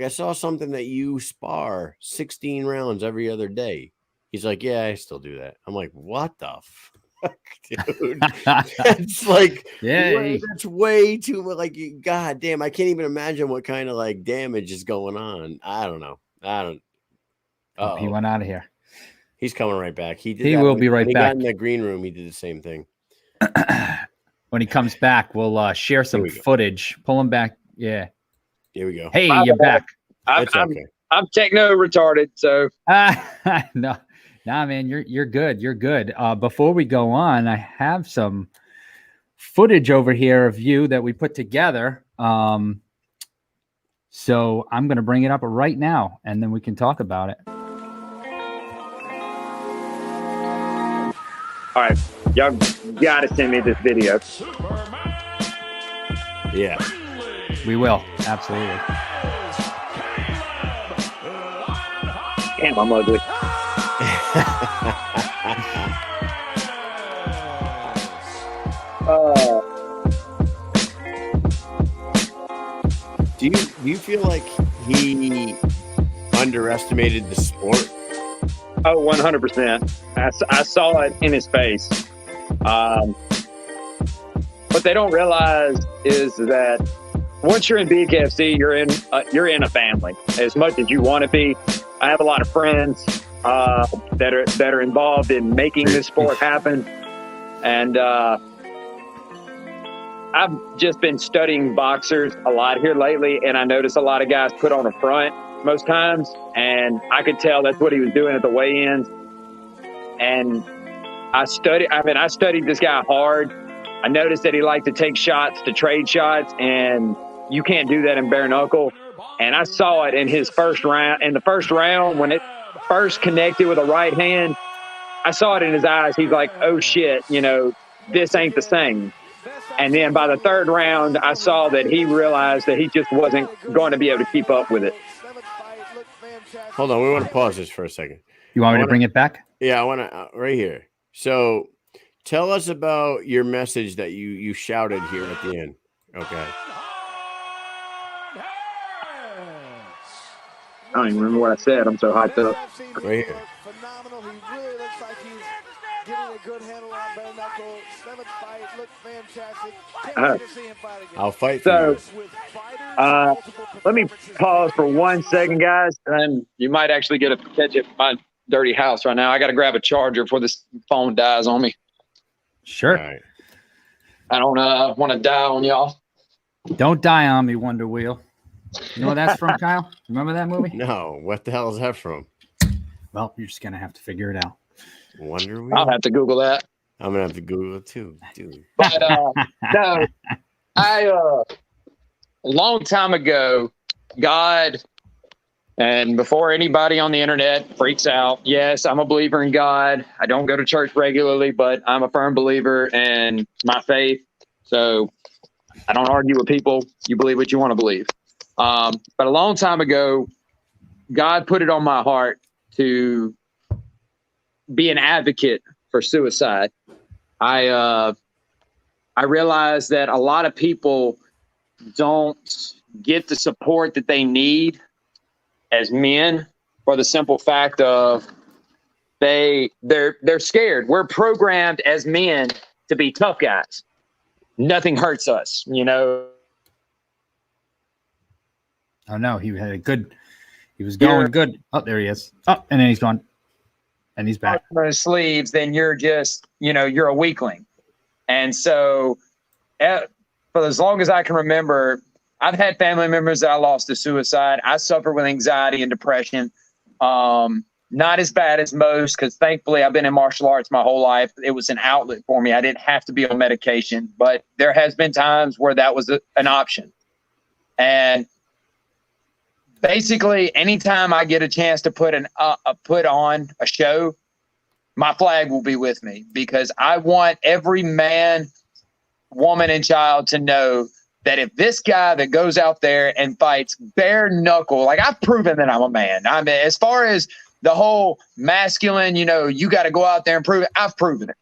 I saw something that you spar 16 rounds every other day. He's like, yeah, I still do that. I'm like, what the fuck, dude? It's like, that's way too much. Like, god damn, I can't even imagine what kind of like damage is going on. I don't know. He went out of here. He's coming right back. He will be right back. He got in the green room. He did the same thing. When he comes back, we'll share some footage. Pull him back. Yeah. Here we go. Hey, you're back. I'm techno retarded, so no, man, you're good. You're good. Before we go on, I have some footage over here of you that we put together. So I'm going to bring it up right now, and then we can talk about it. All right, y'all gotta send me this video. Yeah, we will. Absolutely. Damn, I'm ugly. Do you feel like he underestimated the sport? Oh, 100%. I saw it in his face. What they don't realize is that once you're in BKFC, you're in a family as much as you want to be. I have a lot of friends that are involved in making this sport happen, and I've just been studying boxers a lot here lately, and I notice a lot of guys put on a front most times, and I could tell that's what he was doing at the weigh-ins. And I studied this guy hard. I noticed that he liked to take shots, to trade shots, and you can't do that in bare knuckle. And I saw it in his first round. In the first round, when it first connected with a right hand, I saw it in his eyes. He's like, oh shit, this ain't the same. And then by the third round, I saw that he realized that he just wasn't going to be able to keep up with it. Hold on. We want to pause this for a second. You want me to bring it back? Yeah, I want to right here. So tell us about your message that you shouted here at the end. Okay. I don't even remember what I said. I'm so hyped up. Right here. Phenomenal. He really looks like he's getting a good handle on bare knuckle. Seventh fight looked fantastic. Can't wait to see him fight again. I'll fight for you. Let me pause for 1 second, guys, and you might actually get a catch at my dirty house right now. I got to grab a charger before this phone dies on me. Sure. All right. I don't want to die on y'all. Don't die on me, Wonder Wheel. You know what that's from, Kyle? Remember that movie? No. What the hell is that from? Well, you're just gonna have to figure it out. Wonder Wheel? I'll have to Google that. I'm gonna have to Google it too, dude. But no, a long time ago, God, and before anybody on the internet freaks out, yes, I'm a believer in God. I don't go to church regularly, but I'm a firm believer in my faith. So I don't argue with people. You believe what you want to believe. But a long time ago, God put it on my heart to be an advocate for suicide. I realized that a lot of people don't get the support that they need as men for the simple fact of they're scared. We're programmed as men to be tough guys. Nothing hurts us, Oh no, he was going good. Oh, there he is. Oh, and then he's gone. And he's back. For his sleeves, then you're just, you're a weakling. And so for as long as I can remember, I've had family members that I lost to suicide. I suffer with anxiety and depression. Not as bad as most, because thankfully I've been in martial arts my whole life. It was an outlet for me. I didn't have to be on medication, but there has been times where that was an option. And basically, anytime I get a chance to put on a show, my flag will be with me, because I want every man, woman, and child to know that if this guy that goes out there and fights bare knuckle, like, I've proven that I'm a man. I mean, as far as the whole masculine, you got to go out there and prove it, I've proven it.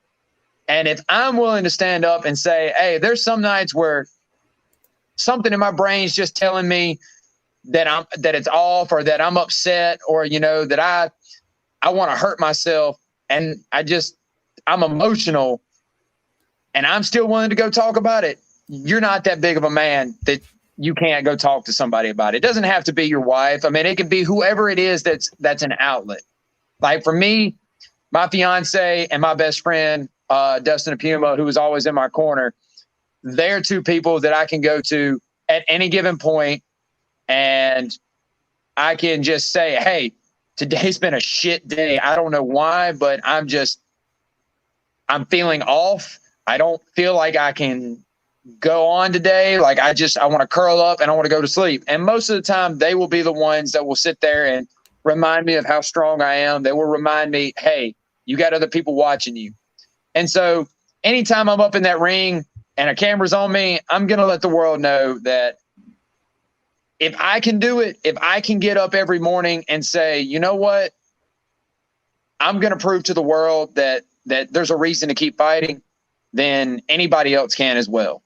And if I'm willing to stand up and say, hey, there's some nights where something in my brain's just telling me that it's off, or that I'm upset, or that I want to hurt myself, and I'm emotional, and I'm still willing to go talk about it. You're not that big of a man that you can't go talk to somebody about it. It doesn't have to be your wife. I mean, it can be whoever it is that's an outlet. Like for me, my fiance and my best friend, Dustin Apuma, who was always in my corner, they're two people that I can go to at any given point, and I can just say, hey, today's been a shit day. I don't know why, but I'm feeling off. I don't feel like I can go on today. Like I want to curl up and I want to go to sleep. And most of the time they will be the ones that will sit there and remind me of how strong I am. They will remind me, hey, you got other people watching you. And so anytime I'm up in that ring and a camera's on me, I'm going to let the world know that if I can do it, if I can get up every morning and say, you know what, I'm going to prove to the world that there's a reason to keep fighting, then anybody else can as well.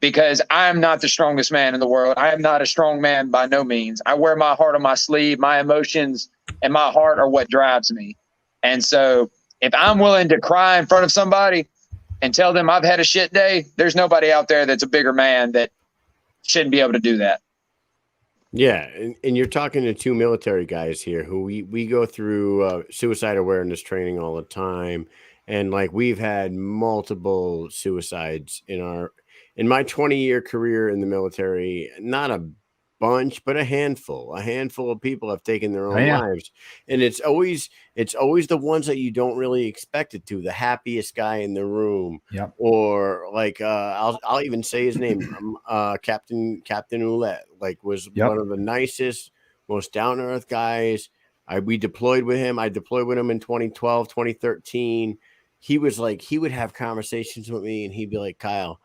Because I am not the strongest man in the world. I am not a strong man by no means. I wear my heart on my sleeve. My emotions and my heart are what drives me. And so if I'm willing to cry in front of somebody and tell them I've had a shit day, there's nobody out there that's a bigger man that shouldn't be able to do that. Yeah, and you're talking to two military guys here who we go through suicide awareness training all the time, And like we've had multiple suicides in my 20-year career in the military, not a bunch, but a handful of people have taken their own lives. And it's always the ones that you don't really expect it to, the happiest guy in the room. Yep. Or like I'll even say his name, Captain Ouellette, like was one of the nicest, most down-to-earth guys. We deployed with him. I deployed with him in 2012, 2013. He was like, he would have conversations with me and he'd be like, Kyle,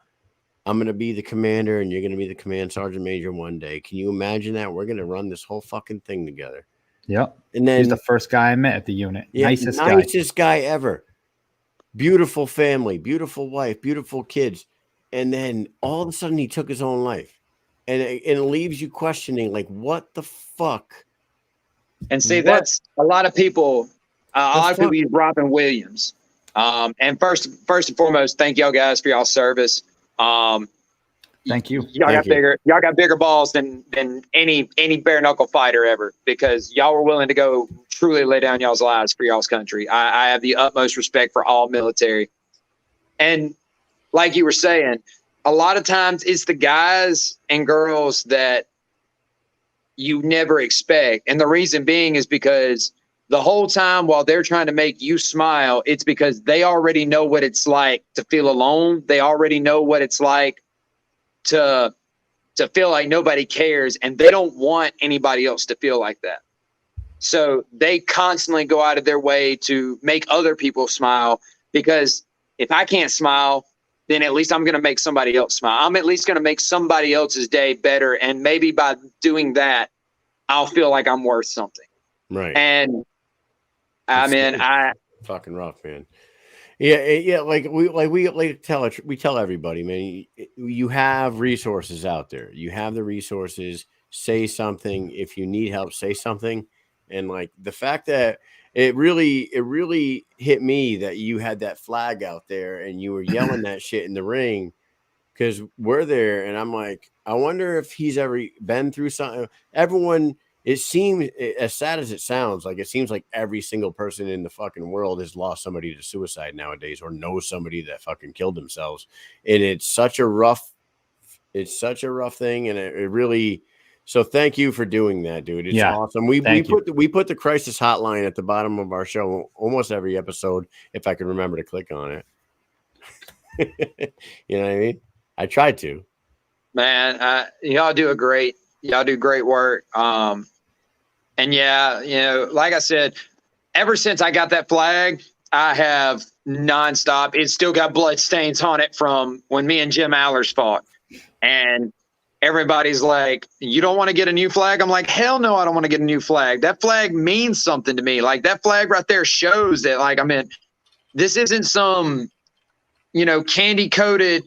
I'm going to be the commander and you're going to be the command sergeant major one day. Can you imagine that? We're going to run this whole fucking thing together. Yep. And then he's the first guy I met at the unit. Nicest guy ever. Beautiful family, beautiful wife, beautiful kids. And then all of a sudden he took his own life. And it leaves you questioning, like, what the fuck? And see, that's a lot of people. A lot of people use Robin Williams. And first and foremost, thank y'all guys for y'all service. Thank you. Y'all got bigger balls than any bare knuckle fighter ever, because y'all were willing to go truly lay down y'all's lives for y'all's country. I have the utmost respect for all military. And like you were saying, a lot of times it's the guys and girls that you never expect. And the reason being is because the whole time while they're trying to make you smile, it's because they already know what it's like to feel alone. They already know what it's like to feel like nobody cares, and they don't want anybody else to feel like that. So they constantly go out of their way to make other people smile, because if I can't smile, then at least I'm going to make somebody else smile. I'm at least going to make somebody else's day better. And maybe by doing that, I'll feel like I'm worth something. Right. And fucking rough, man. Yeah. We tell everybody, man, you have resources out there. You have the resources. Say something. If you need help, say something. And like the fact that it really hit me that you had that flag out there and you were yelling that shit in the ring, because we're there. And I'm like, I wonder if he's ever been through something. Everyone, it seems, as sad as it sounds, like it seems like every single person in the fucking world has lost somebody to suicide nowadays, or knows somebody that fucking killed themselves. And it's such a rough thing. And it really, so thank you for doing that, dude. It's awesome. We put the crisis hotline at the bottom of our show almost every episode, if I can remember to click on it. You know what I mean? I tried to. Man, y'all do great work. And like I said, ever since I got that flag, I have nonstop. It's still got blood stains on it from when me and Jim Allers fought. And everybody's like, you don't want to get a new flag? I'm like, hell no, I don't want to get a new flag. That flag means something to me. Like, that flag right there shows that, like, I mean, this isn't some, candy coated,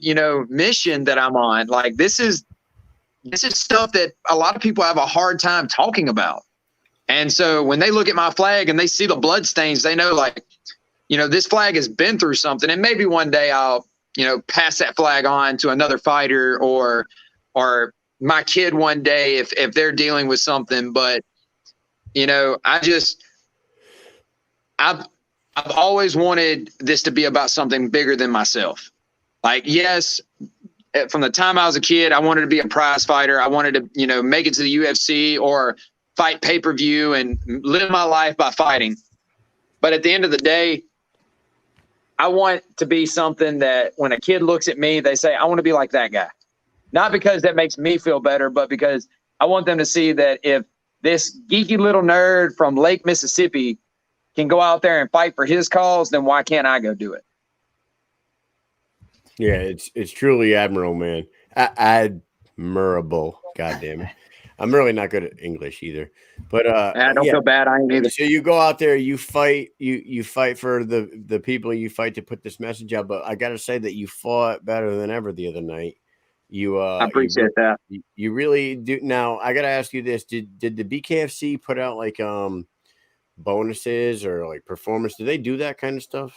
mission that I'm on. Like, this is stuff that a lot of people have a hard time talking about. And so when they look at my flag and they see the blood stains, they know, like, this flag has been through something. And maybe one day I'll, pass that flag on to another fighter or my kid one day if they're dealing with something. But, I've always wanted this to be about something bigger than myself. Like, yes, from the time I was a kid, I wanted to be a prize fighter. I wanted to, make it to the UFC or fight pay-per-view and live my life by fighting. But at the end of the day, I want to be something that when a kid looks at me, they say, I want to be like that guy. Not because that makes me feel better, but because I want them to see that if this geeky little nerd from Lake Mississippi can go out there and fight for his cause, then why can't I go do it? Yeah, it's truly admirable, man. Admirable. God damn it. I'm really not good at English either. But I don't feel bad. I ain't either. So you go out there, you fight, you fight for the people you fight to put this message out. But I gotta say that you fought better than ever the other night. I appreciate that. You really do. Now I gotta ask you this: Did the BKFC put out like bonuses or like performance? Do they do that kind of stuff?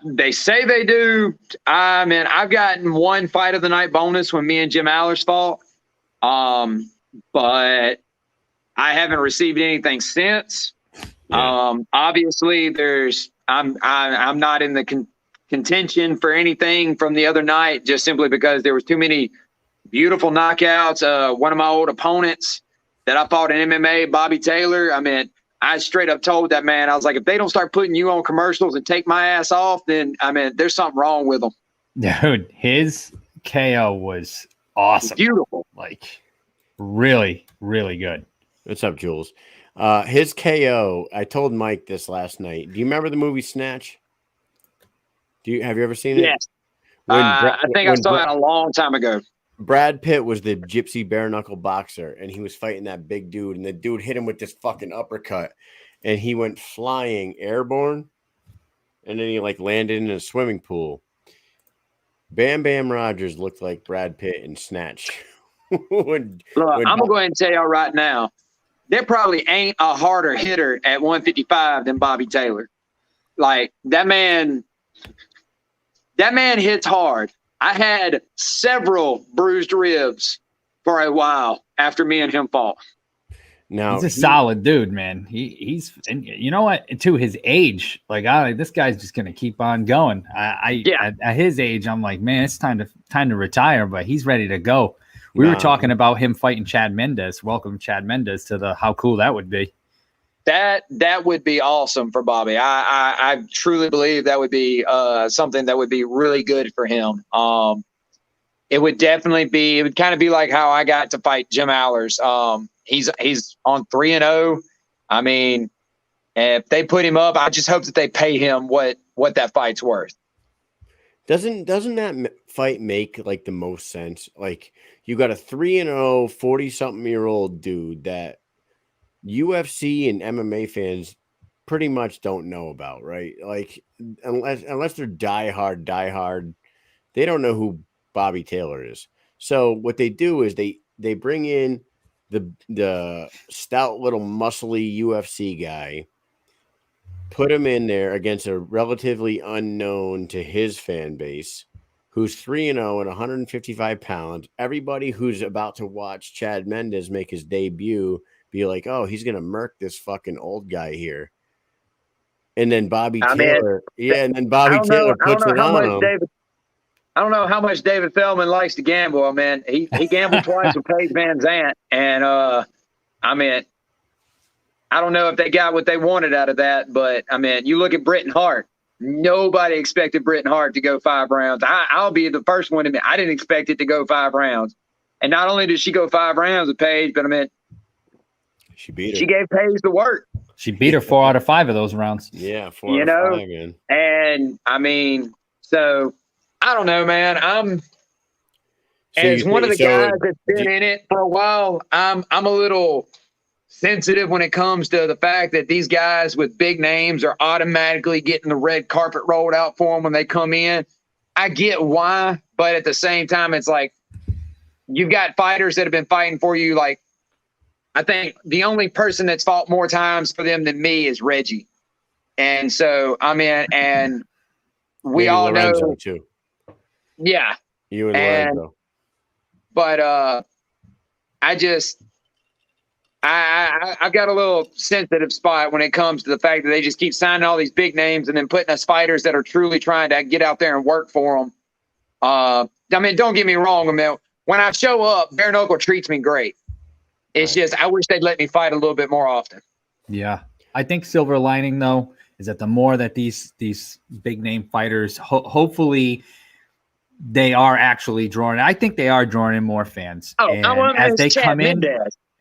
They say they do. I mean, I've gotten one fight of the night bonus when me and Jim Allers fought. But I haven't received anything since. Yeah. Obviously there's I'm not in the contention for anything from the other night, just simply because there was too many beautiful knockouts. One of my old opponents that I fought in MMA, Bobby Taylor. I mean, I straight up told that man, I was like, if they don't start putting you on commercials and take my ass off, then I mean, there's something wrong with them. Dude, his KO was awesome. Beautiful. Like really, really good. What's up, Jules? His KO, I told Mike this last night. Do you remember the movie Snatch? Have you ever seen it? Yes. I think I saw it a long time ago. Brad Pitt was the gypsy bare knuckle boxer, and he was fighting that big dude, and the dude hit him with this fucking uppercut, and he went flying airborne, and then he like landed in a swimming pool. Bam Bam Rogers looked like Brad Pitt in Snatch. I'm going to go ahead and tell y'all right now, there probably ain't a harder hitter at 155 than Bobby Taylor. Like that man hits hard. I had several bruised ribs for a while after me and him fought. No, he's a solid dude, man. He's and you know what? To his age, like this guy's just gonna keep on going. At his age, I'm like, man, it's time to retire, but he's ready to go. We were talking about him fighting Chad Mendes. Welcome Chad Mendes to how cool that would be. That would be awesome for Bobby. I truly believe that would be something that would be really good for him. It would kind of be like how I got to fight Jim Allers. He's on 3-0. I mean, if they put him up, I just hope that they pay him what that fight's worth. Doesn't that fight make like the most sense? Like you got a 3-0, 40-something-year-old dude that UFC and MMA fans pretty much don't know about, right? Like unless they're diehard, they don't know who Bobby Taylor is. So what they do is they bring in the stout little muscly UFC guy, put him in there against a relatively unknown to his fan base, who's 3-0 at 155 pounds. Everybody who's about to watch Chad Mendes make his debut be like, oh, he's going to murk this fucking old guy here. And then Bobby Taylor puts it on him. I don't know how much David Feldman likes to gamble, man. He gambled twice with Paige Van Zant. And, I mean, I don't know if they got what they wanted out of that. But, I mean, you look at Britton Hart. Nobody expected Britton Hart to go 5 rounds. I'll be the first one to admit I didn't expect it to go 5 rounds. And not only did she go 5 rounds with Paige, but, I mean, she beat her. She gave Paige the work. She beat her 4 out of 5 of those rounds. Yeah, 4 out of 5, man. And I mean, so I don't know, man. As one of the guys that's been in it for a while, I'm a little sensitive when it comes to the fact that these guys with big names are automatically getting the red carpet rolled out for them when they come in. I get why, but at the same time, it's like you've got fighters that have been fighting for you, like, I think the only person that's fought more times for them than me is Reggie. And so, I mean, and we all Lorenzo know. Too. Yeah. You and Lorenzo. But I've got a little sensitive spot when it comes to the fact that they just keep signing all these big names and then putting us fighters that are truly trying to get out there and work for them. I mean, don't get me wrong. I mean, when I show up, Bare Knuckle treats me great. It's just I wish they'd let me fight a little bit more often. Yeah. I think silver lining, though, is that the more that these big name fighters, hopefully they are actually drawing. I think they are drawing in more fans. Oh, and as they come in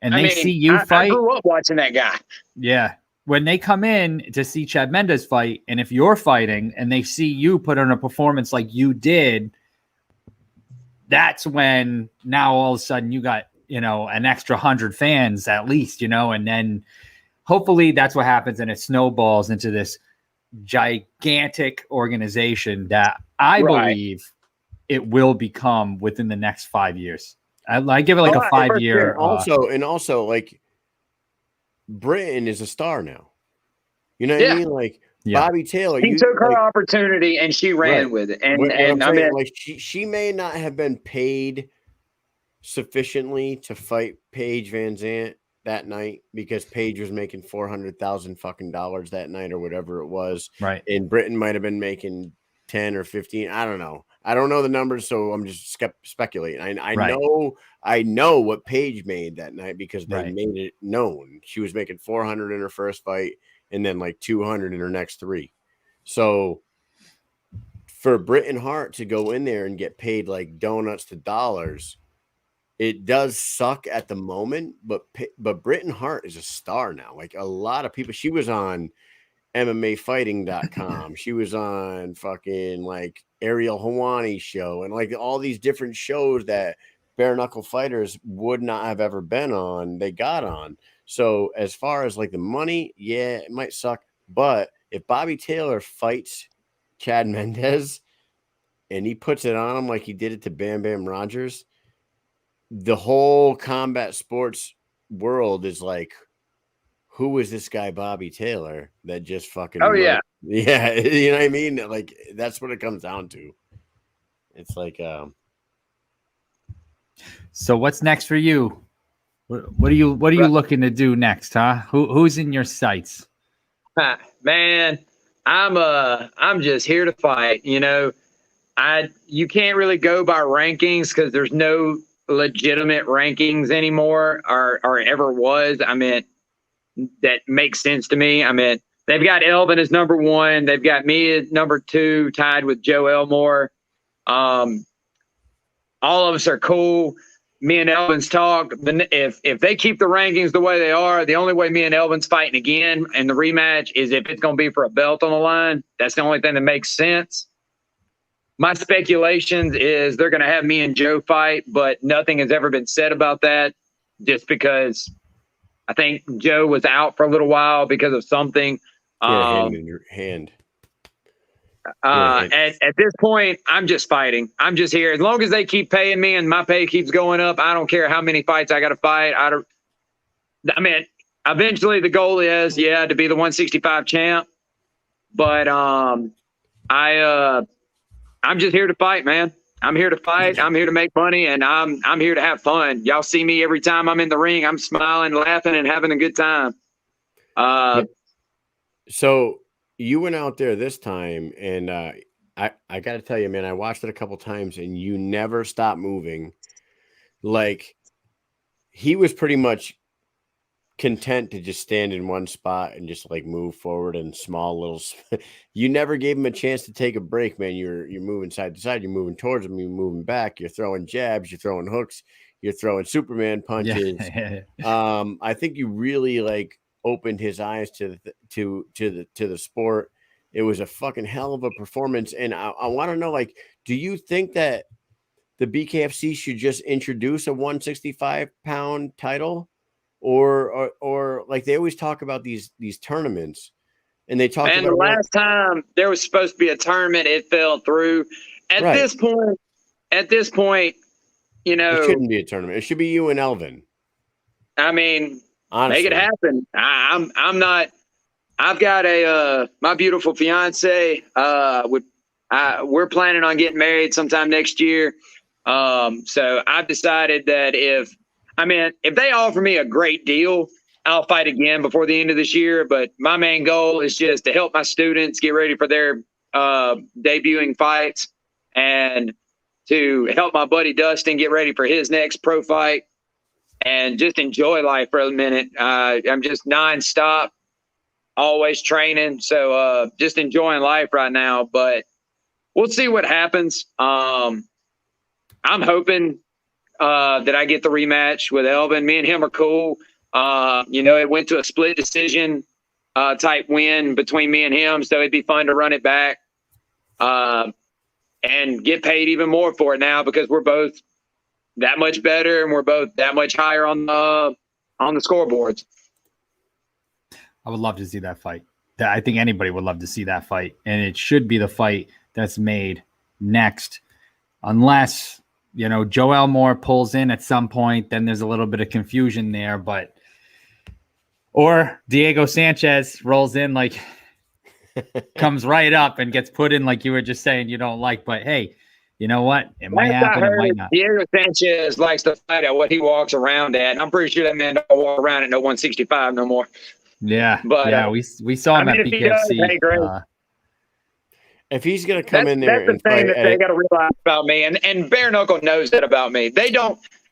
and they see you fight. I grew up watching that guy. Yeah. When they come in to see Chad Mendes fight, and if you're fighting and they see you put on a performance like you did, that's when now all of a sudden you got, an extra 100 fans at least, and then hopefully that's what happens and it snowballs into this gigantic organization that I believe it will become within the next 5 years. I give it like a 5-year. Also, like Britain is a star now. You know what I mean? Like Bobby Taylor. He took her opportunity and she ran with it. And I mean, like she may not have been paid sufficiently to fight Paige Van Zant, that night because Paige was making $400,000 fucking dollars that night or whatever it was. Right. And Britain might have been making 10 or 15. I don't know. I don't know the numbers, so I'm just speculating. I know what Paige made that night because they made it known. She was making 400 in her first fight and then like 200 in her next 3. So for Britain Hart to go in there and get paid like donuts to dollars, it does suck at the moment, but Britain Hart is a star now. Like a lot of people, she was on MMAfighting.com. She was on fucking like Ariel Hawani's show and like all these different shows that bare knuckle fighters would not have ever been on. They got on. So as far as like the money, yeah, it might suck. But if Bobby Taylor fights Chad Mendez and he puts it on him like he did it to Bam Bam Rogers, the whole combat sports world is like, who is this guy Bobby Taylor that just fucking Oh yeah. Yeah, you know what I mean? Like that's what it comes down to. It's like So what's next for you? What are you looking to do next, huh? Who's in your sights? Man, I'm just here to fight. You know, you can't really go by rankings because there's no legitimate rankings anymore or ever was. I mean, that makes sense to me. I mean, they've got Elvin as number 1. They've got me at number 2, tied with Joe Elmore. All of us are cool. Me and Elvin's talk. If they keep the rankings the way they are, the only way me and Elvin's fighting again in the rematch is if it's going to be for a belt on the line. That's the only thing that makes sense. My speculations is they're going to have me and Joe fight, but nothing has ever been said about that just because I think Joe was out for a little while because of something. hand in your hand. At this point, I'm just fighting. I'm just here. As long as they keep paying me and my pay keeps going up, I don't care how many fights I got to fight. I mean, eventually the goal is, to be the 165 champ. But I'm just here to fight, man. I'm here to fight. I'm here to make money, and I'm here to have fun. Y'all see me every time I'm in the ring. I'm smiling, laughing, and having a good time. So you went out there this time, and I got to tell you, man, I watched it a couple times, and you never stopped moving. Like he was pretty much content to just stand in one spot and just like move forward in small little. You never gave him a chance to take a break, man. You're moving side to side. You're moving towards him. You're moving back. You're throwing jabs. You're throwing hooks. You're throwing Superman punches. Yeah. I think you really like opened his eyes to the sport. It was a fucking hell of a performance, and I want to know, like, do you think that the BKFC should just introduce a 165-pound title? Or like they always talk about these tournaments, and they talk about the last time there was supposed to be a tournament, it fell through. At this point, you know, it shouldn't be a tournament. It should be you and Elvin. I mean, honestly, make it happen. I'm not. I've got my beautiful fiance. We're planning on getting married sometime next year. So I've decided that if they offer me a great deal, I'll fight again before the end of this year. But my main goal is just to help my students get ready for their debuting fights and to help my buddy Dustin get ready for his next pro fight and just enjoy life for a minute. I'm just nonstop, always training. So just enjoying life right now. But we'll see what happens. I'm hoping that I get the rematch with Elvin. Me and him are cool. It went to a split decision type win between me and him, so it'd be fun to run it back and get paid even more for it now because we're both that much better and we're both that much higher on the scoreboards. I would love to see that fight. I think anybody would love to see that fight, and it should be the fight that's made next, unless Joe Elmore pulls in at some point, then there's a little bit of confusion there, or Diego Sanchez rolls in, comes right up and gets put in, like you were just saying, you don't like, but hey, You know what? It might Last I happen. It might heard, not. Diego Sanchez likes to fight at what he walks around at, and I'm pretty sure that man don't walk around at no 165 no more. Yeah, But yeah, we saw him I mean, at if he does, BKFC. hey, great. If he's gonna come in there That's the and thing fight, that they got to realize about me, and Bare Knuckle knows that about me.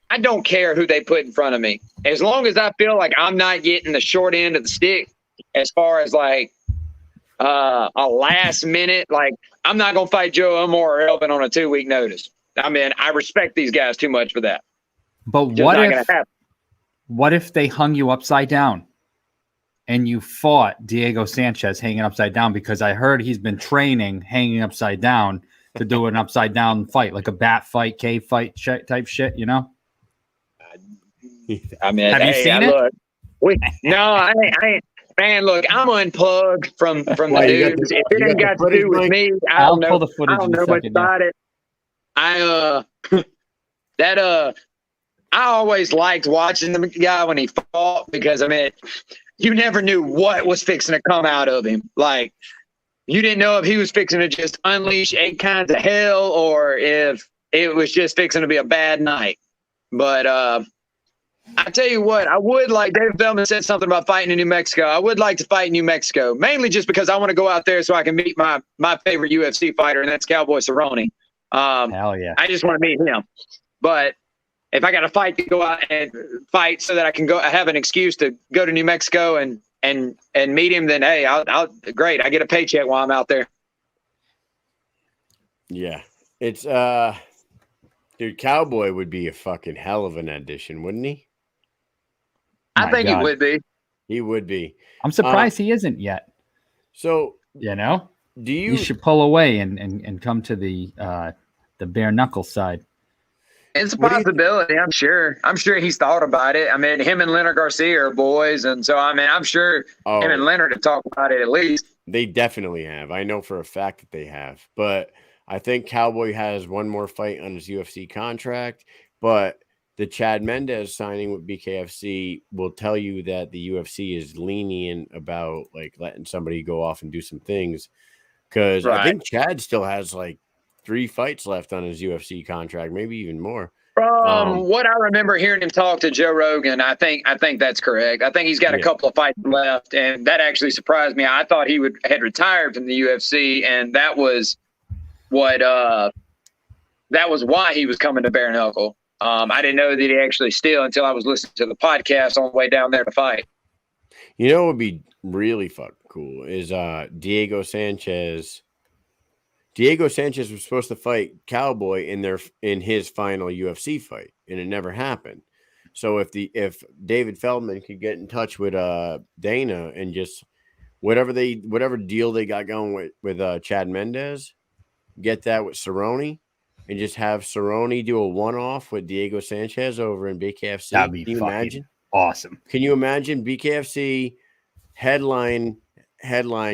I don't care who they put in front of me, as long as I feel like I'm not getting the short end of the stick, as far as like a last minute, like I'm not gonna fight Joe Elmore or Elvin on a 2-week notice. I mean, I respect these guys too much for that. But Just not gonna happen. what if they hung you upside down and you fought Diego Sanchez hanging upside down? Because I heard he's been training hanging upside down to do an upside down fight, like a bat fight, cave fight type shit, you know? I mean, Have you seen it? Look, I ain't. Man, look, I'm unplugged from the dudes. If it ain't got to do with me, I don't know. I don't know much about it. I always liked watching the guy when he fought, because I mean, you never knew what was fixing to come out of him. Like, you didn't know if he was fixing to just unleash 8 kinds of hell, or if it was just fixing to be a bad night. But I tell you what, I would like, David Feldman said something about fighting in New Mexico. I would like to fight in New Mexico, mainly just because I want to go out there so I can meet my favorite UFC fighter, and that's Cowboy Cerrone. Hell yeah. I just want to meet him. But if I got to fight to go out and fight so that I can go, I have an excuse to go to New Mexico and meet him, then hey, I'll great. I get a paycheck while I'm out there. Yeah, it's dude, Cowboy would be a fucking hell of an addition, wouldn't he? I think he would be. He would be. I'm surprised he isn't yet. So, you know, you should pull away and come to the bare knuckle side. It's a possibility. I'm sure he's thought about it. I mean, him and Leonard Garcia are boys, and so I mean, I'm sure him and Leonard have talked about it at least. They definitely have. I know for a fact that they have. But I think Cowboy has one more fight on his UFC contract, but the Chad Mendez signing with BKFC will tell you that the UFC is lenient about like letting somebody go off and do some things. Because I think Chad still has like 3 fights left on his UFC contract, maybe even more. From what I remember hearing him talk to Joe Rogan, I think that's correct. I think he's got a couple of fights left, and that actually surprised me. I thought he had retired from the UFC, and that was what that was why he was coming to bare knuckle. I didn't know that he actually still, until I was listening to the podcast on the way down there to fight. You know what would be really fucking cool is Diego Sanchez. Diego Sanchez was supposed to fight Cowboy in his final UFC fight, and it never happened. So if David Feldman could get in touch with Dana and just whatever deal they got going with Chad Mendez, get that with Cerrone, and just have Cerrone do a one-off with Diego Sanchez over in BKFC. That'd be fucking awesome. Can you imagine BKFC headline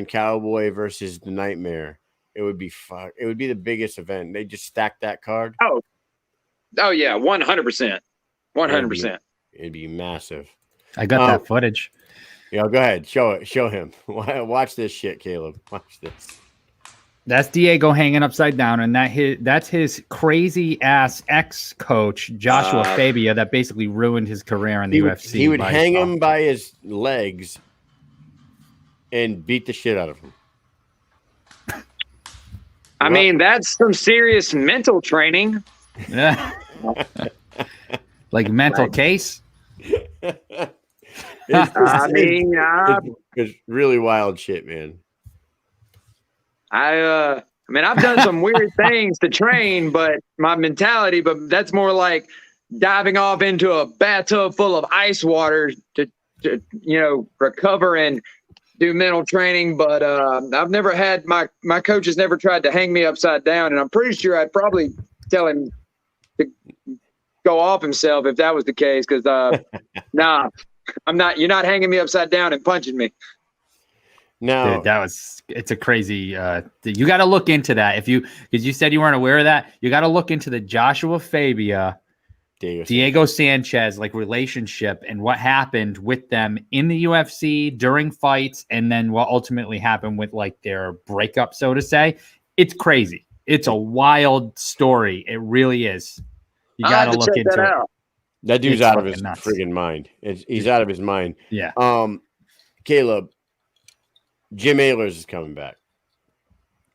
Cowboy versus the Nightmare? It would be It would be the biggest event. They just stack that card. Oh yeah, 100%, 100%. It'd be massive. I got that footage. Yeah, go ahead. Show him. Watch this shit, Caleb. Watch this. That's Diego hanging upside down, and that's his crazy ass ex-coach Joshua Fabia that basically ruined his career in the UFC. He would hang him by his legs and beat the shit out of him. I mean, that's some serious mental training. Yeah, like mental case. It's really wild shit, man. I mean, I've done some weird things to train, but that's more like diving off into a bathtub full of ice water to recover and do mental training. But I've never had my coach has never tried to hang me upside down, and I'm pretty sure I'd probably tell him to go off himself if that was the case. Because nah, I'm not. You're not hanging me upside down and punching me. No, dude, it's a crazy. You got to look into that because you said you weren't aware of that. You got to look into the Joshua Fabia, Diego Sanchez relationship and what happened with them in the UFC during fights, and then what ultimately happened with their breakup, so to say. It's crazy. It's a wild story. It really is. You got to look into it. That dude's It's out of his fucking nuts. friggin' mind. He's out of his mind. Yeah. Kaleb, Jim Ehlers is coming back.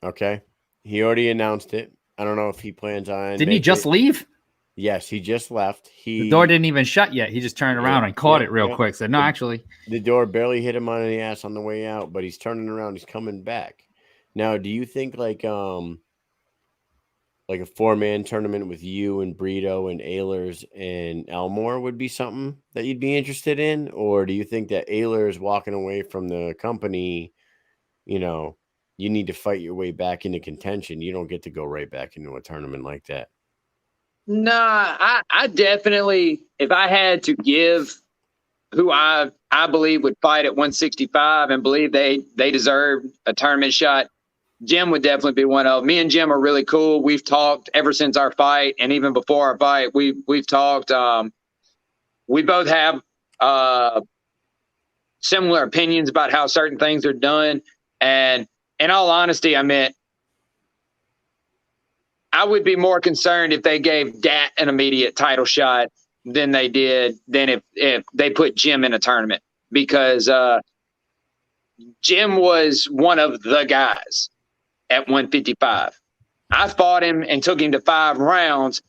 Okay. He already announced it. I don't know if he plans on. Didn't he just leave? Yes, he just left. The door didn't even shut yet. He just turned around and caught it real quick. Said, no, actually. The door barely hit him on the ass on the way out, but he's turning around. He's coming back. Now, do you think like a 4-man tournament with you and Brito and Ehlers and Elmore would be something that you'd be interested in? Or do you think that Ehlers walking away from the company, you know, you need to fight your way back into contention? You don't get to go right back into a tournament like that. Nah, I definitely, if I had to give who I believe would fight at 165 and believe they deserve a tournament shot, Jim would definitely be one of them. Me and Jim are really cool. We've talked ever since our fight, and even before our fight, we've talked. We both have similar opinions about how certain things are done. And in all honesty, I mean, I would be more concerned if they gave Dat an immediate title shot than if they put Jim in a tournament, because Jim was one of the guys at 155. I fought him and took him to 5 rounds,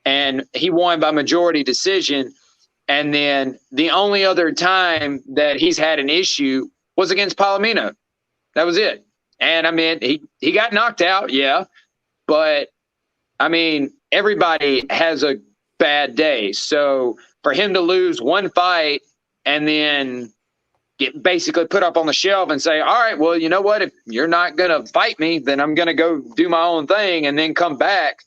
and he won by majority decision. And then the only other time that he's had an issue was against Palomino. That was it. And I mean, he got knocked out, yeah, but I mean, everybody has a bad day. So for him to lose one fight and then get basically put up on the shelf and say, all right, well, you know what? If you're not going to fight me, then I'm going to go do my own thing and then come back.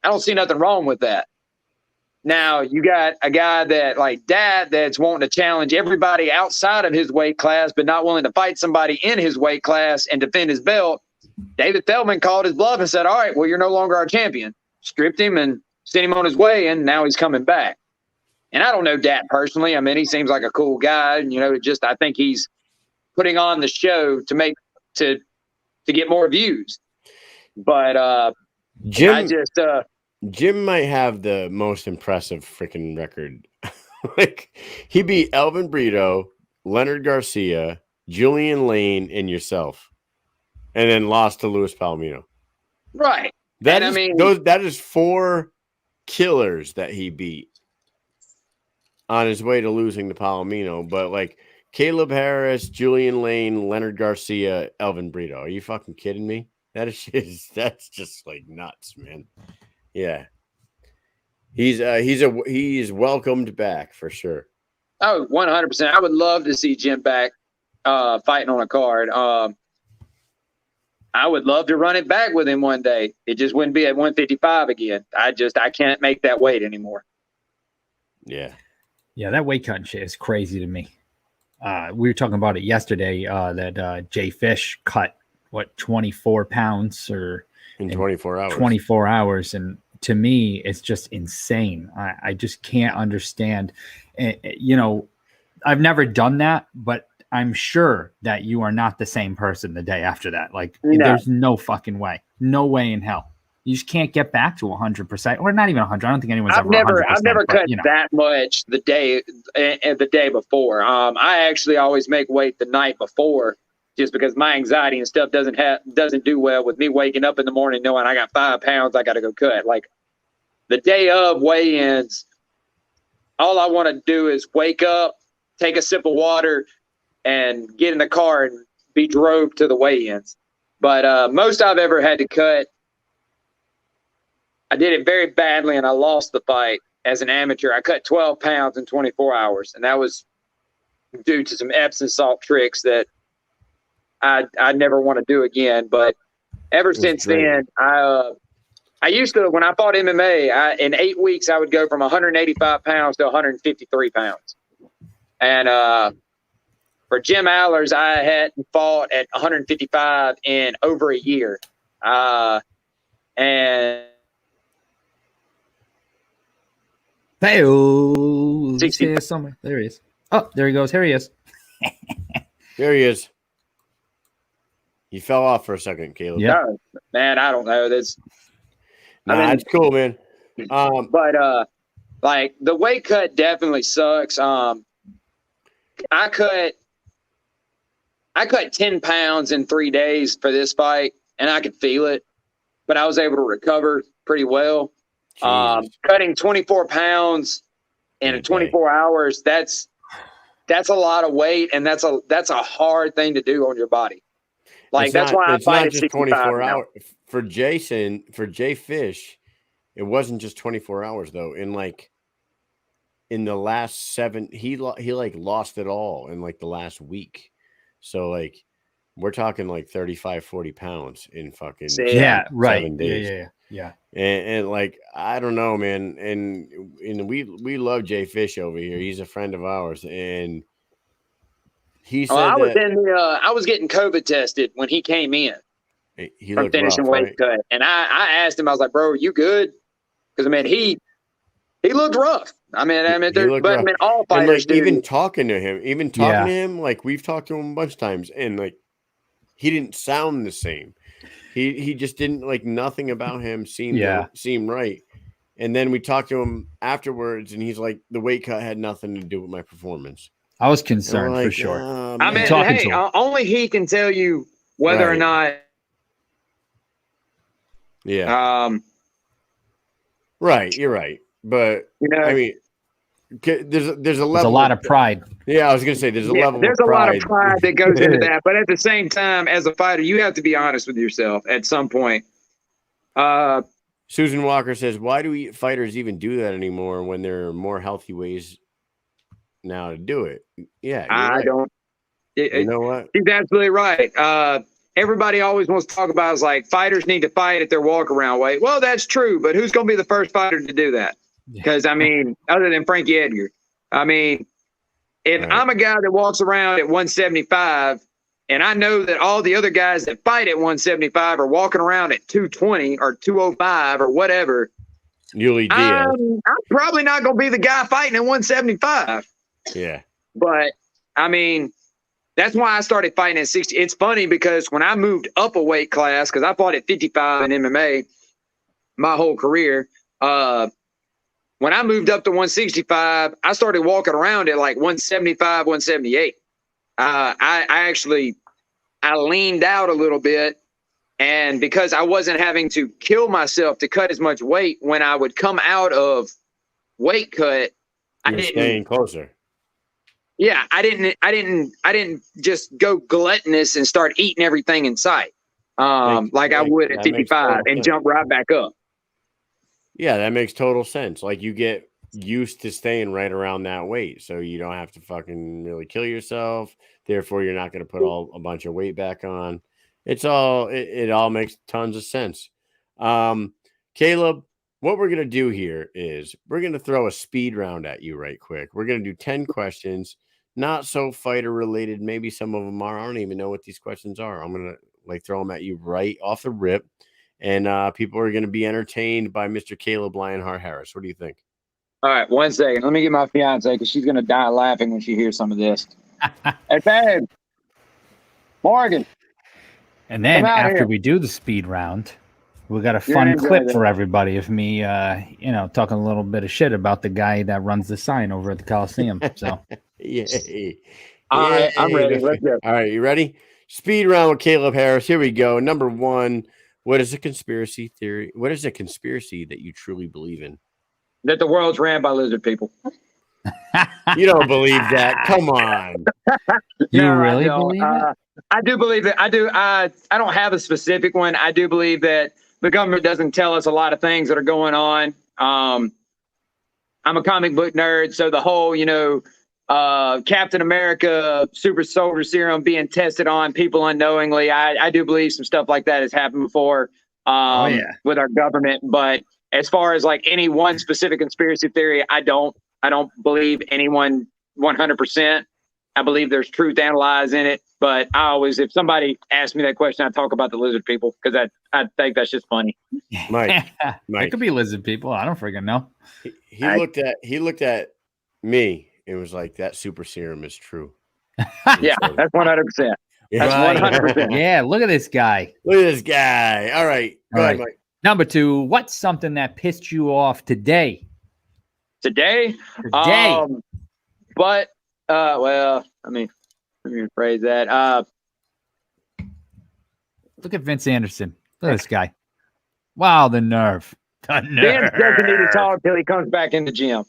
I don't see nothing wrong with that. Now, you got a guy that like Dat that's wanting to challenge everybody outside of his weight class, but not willing to fight somebody in his weight class and defend his belt. David Feldman called his bluff and said, all right, well, you're no longer our champion. Stripped him and sent him on his way, and now he's coming back. And I don't know Dat personally. I mean, he seems like a cool guy. You know, I think he's putting on the show to get more views. But Jim might have the most impressive freaking record. Like, he beat Elvin Brito, Leonard Garcia, Julian Lane, and yourself, and then lost to Luis Palomino. Right. That is 4 killers that he beat on his way to losing to Palomino. But like Caleb Harris, Julian Lane, Leonard Garcia, Elvin Brito. Are you fucking kidding me? That's just like nuts, man. Yeah. He's welcomed back for sure. Oh, 100%. I would love to see Jim back fighting on a card. I would love to run it back with him one day. It just wouldn't be at 155 again. I can't make that weight anymore. Yeah. Yeah, that weight cutting shit is crazy to me. We were talking about it yesterday that Jay Fish cut, 24 pounds in 24 hours. 24 hours. And to me, it's just insane. I just can't understand. You know, I've never done that, but I'm sure that you are not the same person the day after that. Like, There's no fucking way. No way in hell. You just can't get back to 100%, or not even 100. I don't think anyone's ever 100%. I've never cut that much the day before. I actually always make weight the night before, just because my anxiety and stuff doesn't do well with me waking up in the morning knowing I got 5 pounds I got to go cut. Like, the day of weigh-ins, all I want to do is wake up, take a sip of water, and get in the car and be drove to the weigh-ins. But most I've ever had to cut, I did it very badly, and I lost the fight as an amateur. I cut 12 pounds in 24 hours, and that was due to some Epsom salt tricks that I never want to do again. But ever since then, I used to, when I fought MMA, in 8 weeks, I would go from 185 pounds to 153 pounds. And for Jim Ehlers, I hadn't fought at 155 in over a year. And he's here somewhere. There he is. Oh, there he goes. Here he is. There he is. You fell off for a second, Caleb. Yeah. No, man, I don't know. That's It's cool, man. But like the weight cut definitely sucks. I cut 10 pounds in 3 days for this fight, and I could feel it, but I was able to recover pretty well. Cutting 24 pounds in 24 hours, that's a lot of weight, and that's a hard thing to do on your body. Like that's why I fight at 65 hours. For Jay Fish, it wasn't just 24 hours though. In the last 7, he like lost it all in like the last week. So like we're talking like 35, 40 pounds in fucking 7 days. Yeah. And like I don't know, man. And we love Jay Fish over here. He's a friend of ours, and he said I was getting COVID tested when he came in. He from looked finishing rough, weight right? cut, and I asked him, I was like, "Bro, are you good?" Because I mean, he looked rough. I mean, all fighters do. Even talking to him, like we've talked to him a bunch of times, and like he didn't sound the same. He just didn't, like, nothing about him seemed right. And then we talked to him afterwards, and he's like, the weight cut had nothing to do with my performance. I was concerned for sure. I mean, hey, only he can tell you whether or not. Yeah. Right. You're right. But I mean, there's a lot of pride. Yeah, I was gonna say there's a level. There's a lot of pride that goes into that, but at the same time, as a fighter, you have to be honest with yourself at some point. Susan Walker says, "Why do fighters even do that anymore when there are more healthy ways now to do it?" Yeah, I don't. You know what? He's absolutely right. Everybody always wants to talk about is like fighters need to fight at their walk around weight. Well, that's true, but who's going to be the first fighter to do that? Because I mean, other than Frankie Edgar, I mean, if I'm a guy that walks around at 175, and I know that all the other guys that fight at 175 are walking around at 220 or 205 or whatever, I'm probably not going to be the guy fighting at 175. Yeah. But I mean, that's why I started fighting at 60. It's funny because when I moved up a weight class, because I fought at 55 in MMA my whole career, when I moved up to 165, I started walking around at like 175, 178. I leaned out a little bit, and because I wasn't having to kill myself to cut as much weight when I would come out of weight cut, I didn't staying closer. Yeah, I didn't just go gluttonous and start eating everything in sight, like I would at 55 and jump right back up. Yeah, that makes total sense. Like you get used to staying right around that weight, so you don't have to fucking really kill yourself. Therefore, you're not going to put a bunch of weight back on. It all makes tons of sense. Caleb, what we're going to do here is we're going to throw a speed round at you right quick. We're going to do 10 questions, not so fighter related. Maybe some of them are. I don't even know what these questions are. I'm going to like throw them at you right off the rip. And people are going to be entertained by Mr. Kaleb Lionheart Harris. What do you think? All right, 1 second. Let me get my fiance because she's going to die laughing when she hears some of this. Hey, babe. Morgan. And then after we do the speed round, we got a fun clip for everybody of me, talking a little bit of shit about the guy that runs the sign over at the Coliseum. So, All right, I'm ready. Let's go. All right, you ready? Speed round with Kaleb Harris. Here we go. Number 1. What is a conspiracy theory? What is a conspiracy that you truly believe in? That the world's ran by lizard people. You don't believe that? Come on. You really believe it? I do believe it. I do. I don't have a specific one. I do believe that the government doesn't tell us a lot of things that are going on. I'm a comic book nerd, so the whole, Captain America super soldier serum being tested on people unknowingly, I do believe some stuff like that has happened before with our government. But as far as like any one specific conspiracy theory, I don't believe anyone 100%. I believe there's truth analyzed in it. But I always, if somebody asks me that question, I talk about the lizard people because I think that's just funny. Mike. It could be lizard people. I don't freaking know. He looked at me and was like, that super serum is true. Yeah, that's 100%. That's Right. 100%. Yeah, look at this guy. Look at this guy. All right. Go All ahead, right. Mike. Number 2, what's something that pissed you off today? Today, Today. but well, let me rephrase that. Look at Vince Anderson. Look at this guy. Wow, the nerve. The Ben doesn't need to nerve. talk till he comes back in the gym.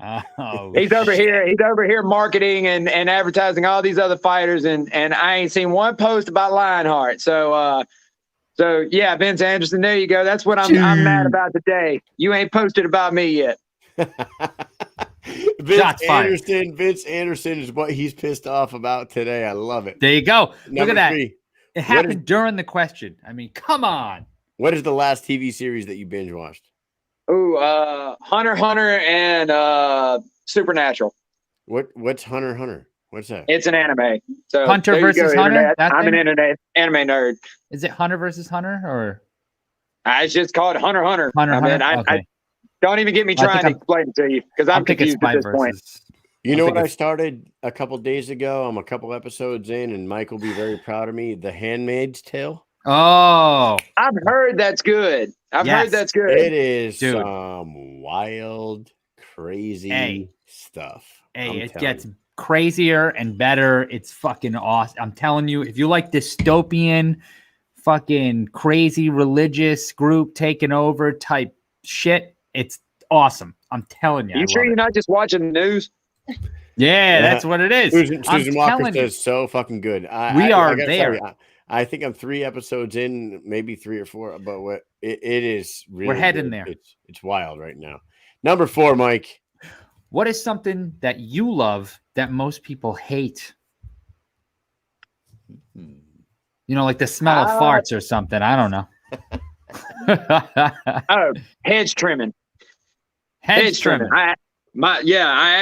Oh, He's over shit. here. He's over here marketing and advertising all these other fighters, and I ain't seen one post about Lionheart. So yeah, Vince Anderson. There you go. That's what I'm mad about today. You ain't posted about me yet. Shots fired. Vince Anderson is what he's pissed off about today. I love it. There you go. Look Number at that. 3. It happened during the question. I mean, come on. What is the last TV series that you binge watched? Ooh, Hunter and Supernatural. What's Hunter? What's that? It's an anime. So Hunter there you versus go, Hunter? internet. That I'm an thing? internet anime nerd. Is it Hunter versus Hunter or It's just called Hunter. Hunter? I mean, Hunter? I don't even get me trying to explain it to you because I'm think it's confused at this point. You know what I started a couple days ago? I'm a couple episodes in, and Mike will be very proud of me. The Handmaid's Tale. Oh, I've heard that's good. I've Yes. heard that's good. It is Dude. some wild, crazy stuff. hey, I'm it telling gets you. crazier and better. It's fucking awesome. I'm telling you, if you like dystopian, fucking crazy religious group taking over type shit, it's awesome. I'm telling you. You sure you're not just watching the news? Yeah, that's what it is. Susan Walker telling you. says so fucking good. We are gotta there. tell you, I think I'm 3 episodes in, maybe 3 or 4, but it is really We're heading good. there. It's wild right now. Number 4, Mike. What is something that you love that most people hate? You know, like the smell of farts or something. I don't know. Oh, hedge trimming. Hedge trimming. I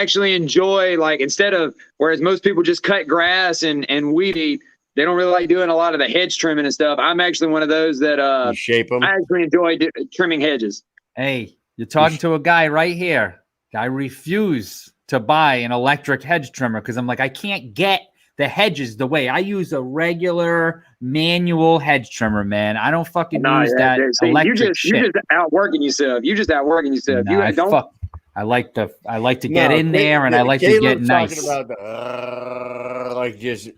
actually enjoy, like, instead of, whereas most people just cut grass and weed eat, they don't really like doing a lot of the hedge trimming and stuff. I'm actually one of those that You shape them. I actually enjoy trimming hedges. Hey, you're talking to a guy right here. I refuse to buy an electric hedge trimmer because I'm like, I can't get the hedges the way I use a regular manual hedge trimmer, man. I don't fucking use that electric shit. You just outworking yourself. Nah, I like to get in there and I like to get nice. Talking about like just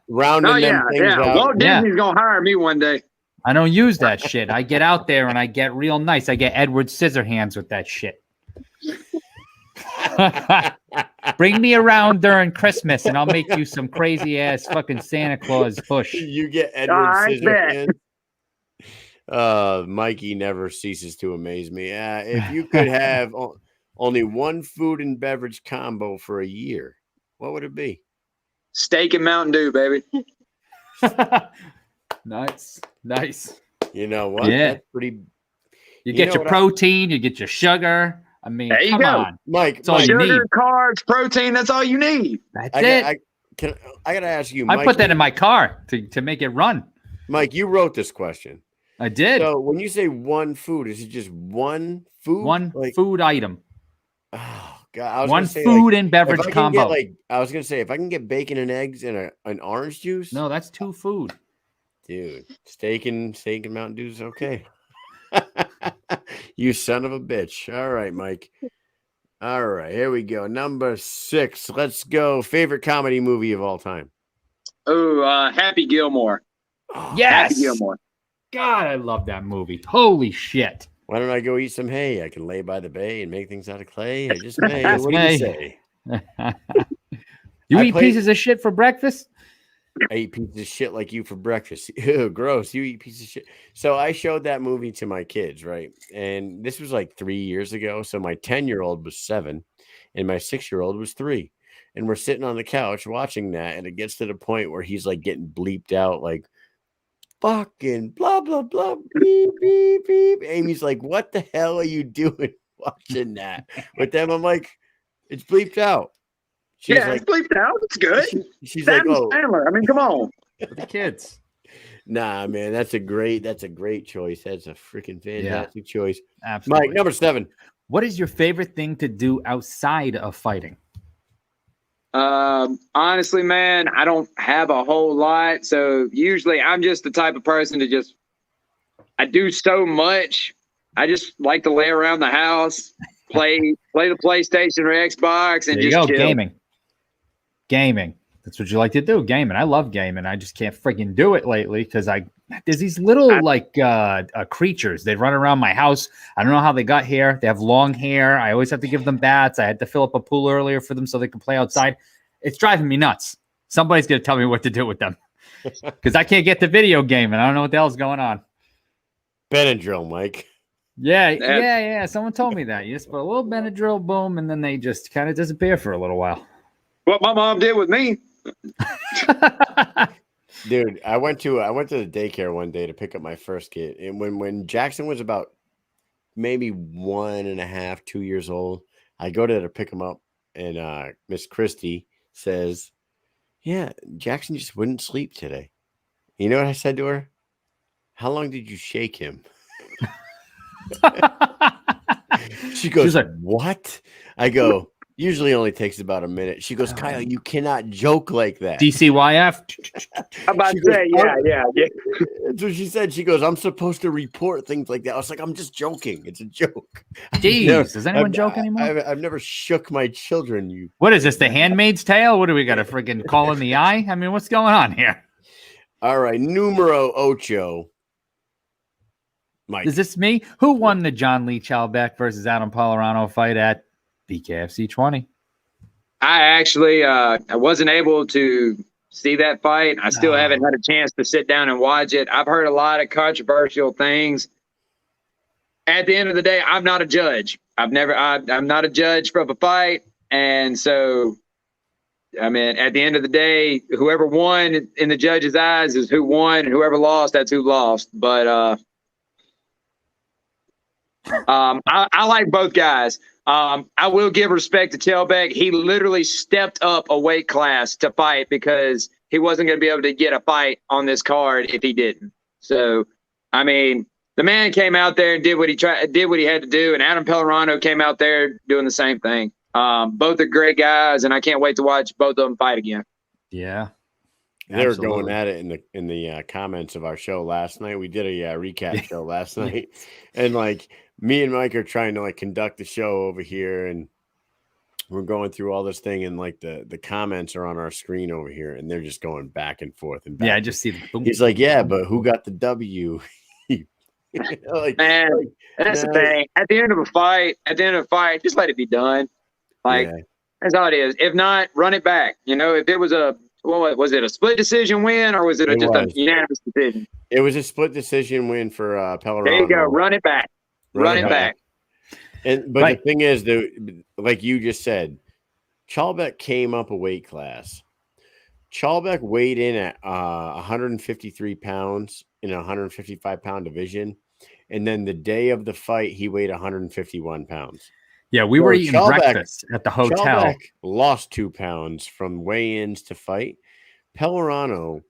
rounding them things out. Walt Disney's gonna hire me one day. I don't use that shit. I get out there and I get real nice. I get Edward Scissorhands with that shit. Bring me around during Christmas and I'll make you some crazy ass fucking Santa Claus bush. You get Edward Scissorhands. Mikey never ceases to amaze me. If you could have only one food and beverage combo for a year, what would it be? Steak and Mountain Dew, baby. Nice. You know what? Yeah. That's pretty. You get your protein, you get your sugar. I mean, there you come go. on. Mike. That's all you need. Sugar, carbs, protein, that's all you need. That's it. I gotta ask you, I Mike, put that in my car to make it run. Mike, you wrote this question. I did. So when you say one food, is it just one food? One food item. Oh God! One food and beverage combo. I was gonna say, if I can get bacon and eggs and an orange juice. No, that's 2 food. Dude, steak and Mountain Dew is okay. You son of a bitch. All right, Mike. All right, here we go. Number 6. Let's go. Favorite comedy movie of all time. Oh, Happy Gilmore. Oh, Yes. Happy Gilmore. God, I love that movie. Holy shit. Why don't I go eat some hay? I can lay by the bay and make things out of clay. I just may. Just What do may. you say? You I eat played- pieces of shit for breakfast? I eat pieces of shit like you for breakfast. Ew, gross. You eat pieces of shit. So I showed that movie to my kids, right? And this was like 3 years ago. So my 10-year-old was 7 and my 6-year-old was 3. And we're sitting on the couch watching that. And it gets to the point where he's like getting bleeped out, like, fucking blah, blah, blah, beep, beep, beep. Amy's like, what the hell are you doing watching that? But then I'm like, it's bleeped out. She's like, it's bleeped out. It's good. She's like, Adam oh. Sandler. I mean, come on. For the kids. Nah, man, that's a great choice. That's a freaking fantastic choice. Absolutely. Mike, number 7. What is your favorite thing to do outside of fighting? Honestly, man, I don't have a whole lot. So usually I'm just the type of person to I do so much. I just like to lay around the house, play the PlayStation or Xbox, and There you just go, chill. gaming. That's what you like to do, gaming. I love gaming. I just can't freaking do it lately because there's these little creatures. They run around my house. I don't know how they got here. They have long hair. I always have to give them bats. I had to fill up a pool earlier for them so they can play outside. It's driving me nuts. Somebody's gonna tell me what to do with them because I can't get the video game and I don't know what the hell's going on. Benadryl, Mike. Yeah. Someone told me that. You just put a little Benadryl, boom, and then they just kind of disappear for a little while. What my mom did with me. Dude, I went to the daycare one day to pick up my first kid, and when Jackson was about maybe 1.5, 2 years old, I go there to pick him up, and Miss Christie says, "Yeah, Jackson just wouldn't sleep today." You know what I said to her? "How long did you shake him?" She goes, like, "What?" I go, "Usually only takes about a minute." She goes, "Kyle, you cannot joke like that." DCYF. I'm about to say, yeah. That's what she said. She goes, "I'm supposed to report things like that." I was like, "I'm just joking. It's a joke." Jeez, does anyone joke anymore? I've never shook my children. What is this, the Handmaid's Tale? What do we got, a freaking call in the eye? I mean, what's going on here? All right, numero ocho. Mike. Is this me? Who won the John Lee Chalbeck versus Adam Polarano fight at BKFC 20? I actually I wasn't able to see that fight. I still haven't had a chance to sit down and watch it. I've heard a lot of controversial things. At the end of the day, I'm not a judge. I'm not a judge for a fight. And so, I mean, at the end of the day, whoever won in the judge's eyes is who won, and whoever lost, that's who lost. But I like both guys. I will give respect to Chalbeck. He literally stepped up a weight class to fight because he wasn't going to be able to get a fight on this card if he didn't. So, I mean, the man came out there and did what he had to do, and Adam Pellerano came out there doing the same thing. Both are great guys, and I can't wait to watch both of them fight again. Yeah. They were going at it in the comments of our show last night. We did a recap show last night, and like me and Mike are trying to like conduct the show over here, and we're going through all this thing, and like the comments are on our screen over here, and they're just going back and forth and back. Yeah, I just see them. He's like, "Yeah, but who got the W?" Like, man, that's the thing. At the end of a fight, just let it be done. Like that's all it is. If not, run it back. You know, if it was was it a split decision win or was it just a unanimous decision? It was a split decision win for Pellerano. There you go. Run it back. Run it back. But the thing is, like you just said, Chalbeck came up a weight class. Chalbeck weighed in at 153 pounds in a 155-pound division. And then the day of the fight, he weighed 151 pounds. Yeah, we were eating breakfast at the hotel. Chalbeck lost 2 pounds from weigh-ins to fight. Pellerano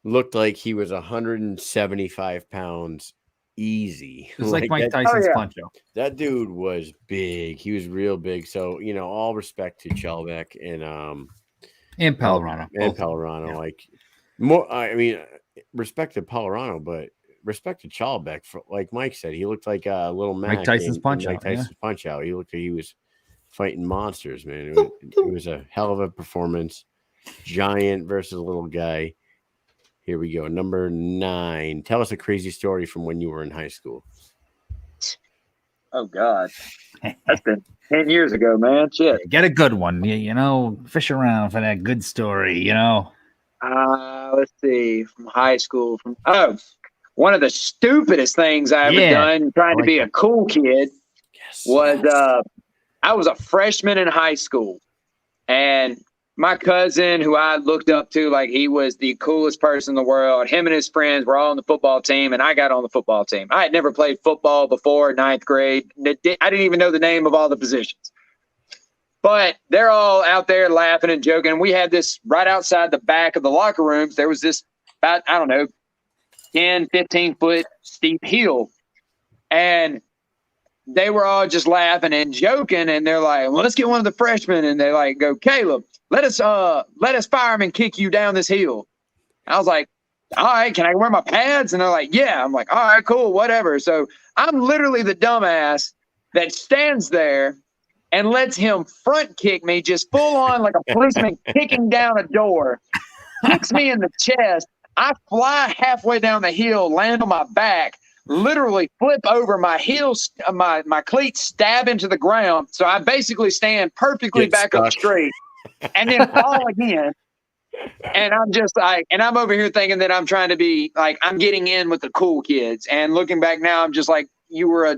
looked like he was 175 pounds easy. It was like Mike Tyson's Punch-Out. That dude was big. He was real big. So, you know, all respect to Chalbeck and Pellerano. And Pellerano. Yeah. Like more I mean, respect to Pellerano, but respect to Chalbeck. For, like Mike said, he looked like a little Mike Tyson's Punch-Out. Mike Tyson's Punch-Out. He looked like he was fighting monsters, man. It was a hell of a performance. Giant versus little guy. Here we go. Number 9. Tell us a crazy story from when you were in high school. Oh, God. That's been 10 years ago, man. Shit. Get a good one. You know, fish around for that good story, you know. Let's see. From high school. One of the stupidest things I ever done trying to be a cool kid was I was a freshman in high school. And my cousin, who I looked up to like he was the coolest person in the world, him and his friends were all on the football team, and I got on the football team. I had never played football before 9th grade. I didn't even know the name of all the positions. But they're all out there laughing and joking. We had this right outside the back of the locker rooms. There was this about, 10, 15-foot steep hill. And they were all just laughing and joking. And they're like, well, let's get one of the freshmen. And they like go, Caleb. let us fireman kick you down this hill. I was like, all right, can I wear my pads? And they're like, yeah. I'm like, all right, cool, whatever. So I'm literally the dumbass that stands there and lets him front kick me, just full on like a policeman kicking down a door, kicks me in the chest. I fly halfway down the hill, land on my back, literally flip over, my heels, my cleats stab into the ground. So I basically stand perfectly back up straight and then fall again. And I'm just like, and I'm over here thinking that I'm trying to be like, I'm getting in with the cool kids. And looking back now, I'm just like, you were a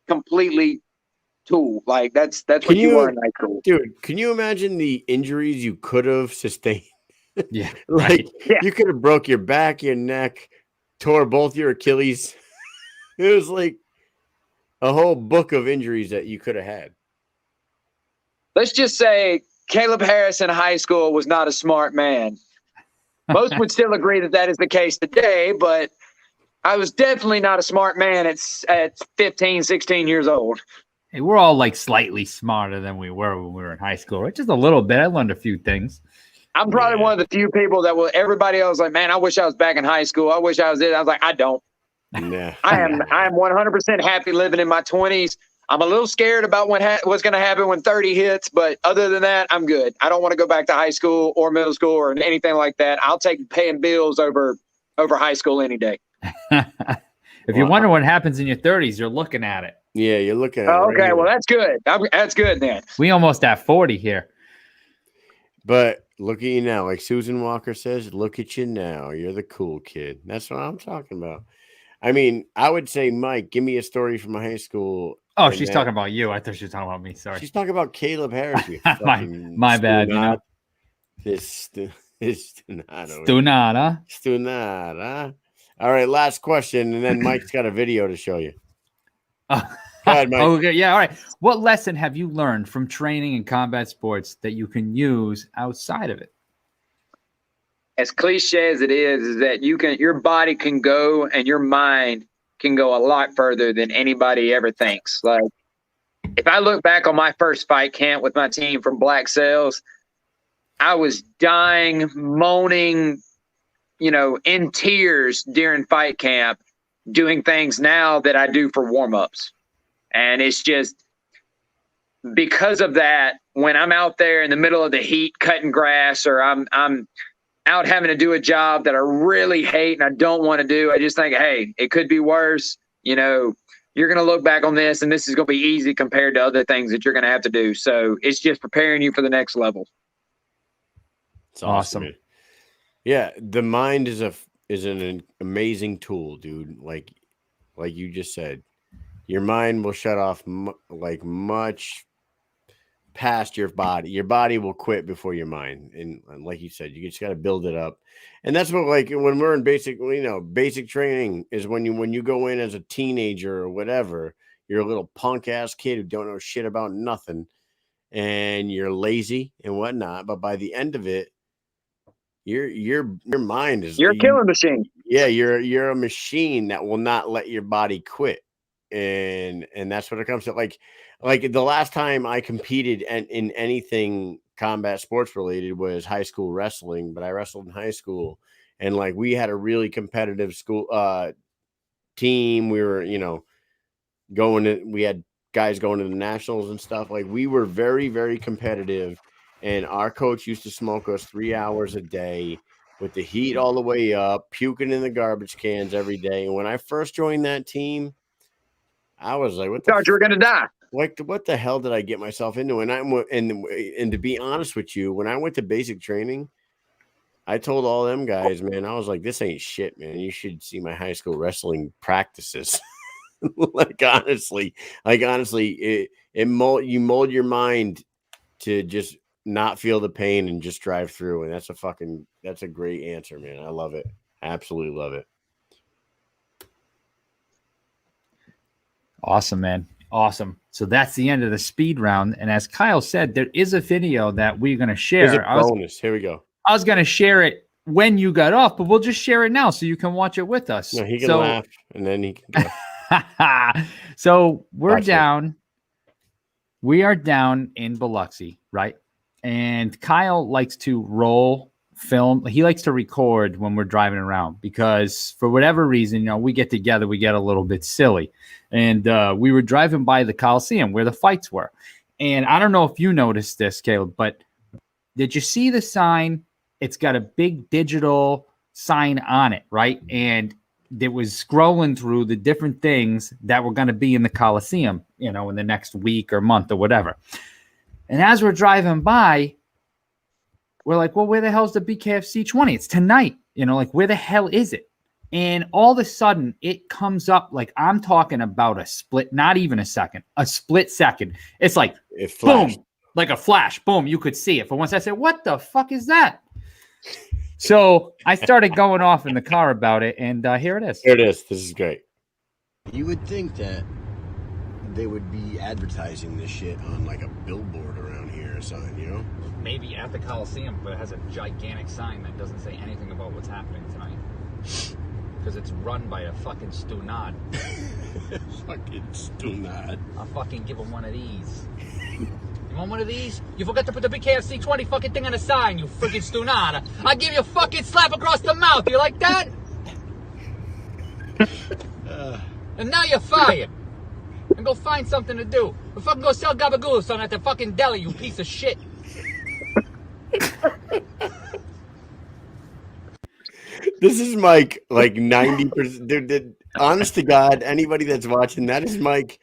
completely tool. Like that's what you were in high school. Dude, can you imagine the injuries you could have sustained? Yeah. Like you could have broke your back, your neck, tore both your Achilles. It was like a whole book of injuries that you could have had. Let's just say Kaleb Harris in high school was not a smart man. Most would still agree that that is the case today, but I was definitely not a smart man at 15, 16 years old. Hey, we're all like slightly smarter than we were when we were in high school, right? Just a little bit. I learned a few things. I'm probably one of the few people that will. Everybody else like, man, I wish I was back in high school. I wish I was it. I was like, I don't. Nah. I am 100% happy living in my 20s. I'm a little scared about what's going to happen when 30 hits, but other than that, I'm good. I don't want to go back to high school or middle school or anything like that. I'll take paying bills over high school any day. If you wonder what happens in your 30s, you're looking at it. Yeah, you're looking at it. Oh, right okay, here. well, that's good. That's good then. We almost have 40 here. But look at you now. Like Susan Walker says, look at you now. You're the cool kid. That's what I'm talking about. I mean, I would say, Mike, give me a story from high school. Oh, she's talking about you. I thought she was talking about me. Sorry. She's talking about Kaleb Harris. You my bad. You know? This Stunada. All right, last question, and then Mike's got a video to show you. Go ahead, Mike. Okay, yeah, all right. What lesson have you learned from training in combat sports that you can use outside of it? As cliche as it is that your body can go and your mind can go a lot further than anybody ever thinks. Like if I look back on my first fight camp with my team from Black Sails, I was dying, moaning, in tears during fight camp, doing things now that I do for warm-ups. And it's just because of that, when I'm out there in the middle of the heat cutting grass, or I'm out having to do a job that I really hate and I don't want to do, I just think, hey, it could be worse. You're going to look back on this and this is going to be easy compared to other things that you're going to have to do. So it's just preparing you for the next level. It's awesome. Yeah, the mind is an amazing tool, dude. Like you just said, your mind will shut off much past your body. Your body will quit before your mind, and like you said, you just got to build it up. And that's what, like, when we're in basic training is when you go in as a teenager or whatever, you're a little punk ass kid who don't know shit about nothing, and you're lazy and whatnot. But by the end of it, your mind is, you're a killing machine. Yeah, you're a machine that will not let your body quit. And that's what it comes to. Like the last time I competed in anything combat sports related was high school wrestling, but I wrestled in high school, and like we had a really competitive school team. We were, we had guys going to the nationals and stuff. Like we were very, very competitive, and our coach used to smoke us 3 hours a day with the heat all the way up, puking in the garbage cans every day. And when I first joined that team, I was like, "What the thought you were gonna die? Like, what the hell did I get myself into?" And to be honest with you, when I went to basic training, I told all them guys, man, I was like, "This ain't shit, man. You should see my high school wrestling practices." honestly, you mold your mind to just not feel the pain and just drive through. And that's a great answer, man. I love it. Absolutely love it. Awesome, man. Awesome. So that's the end of the speed round. And as Kyle said, there is a video that we're going to share. Here's a bonus. Here we go. I was going to share it when you got off, but we'll just share it now so you can watch it with us. No, he can laugh and then he can go. So we are down in Biloxi, right? and Kyle likes to roll film. He likes to record when we're driving around because for whatever reason, we get together, we get a little bit silly. And we were driving by the Coliseum where the fights were. And I don't know if you noticed this, Caleb, but did you see the sign? It's got a big digital sign on it, right? And it was scrolling through the different things that were going to be in the Coliseum, in the next week or month or whatever. And as we're driving by, we're like, well, where the hell's the BKFC 20? It's tonight. Where the hell is it? And all of a sudden, it comes up like I'm talking about a split, not even a second, a split second. It's like, boom, like a flash. Boom, you could see it. For once I said, what the fuck is that? So I started going off in the car about it, and here it is. Here it is. This is great. You would think that they would be advertising this shit on like a billboard around here or something, Maybe at the Coliseum, but it has a gigantic sign that doesn't say anything about what's happening tonight. Because it's run by a fucking stunad. Fucking stunad. I'll fucking give him one of these. You want one of these? You forgot to put the BKFC 20 fucking thing on the sign, you freaking stunad. I'll give you a fucking slap across the mouth. You like that? And now you're fired. And go find something to do. Or fucking go sell gabagool son at the fucking deli, you piece of shit. This is Mike, like 90%. Dude, honest to God, anybody that's watching, that is Mike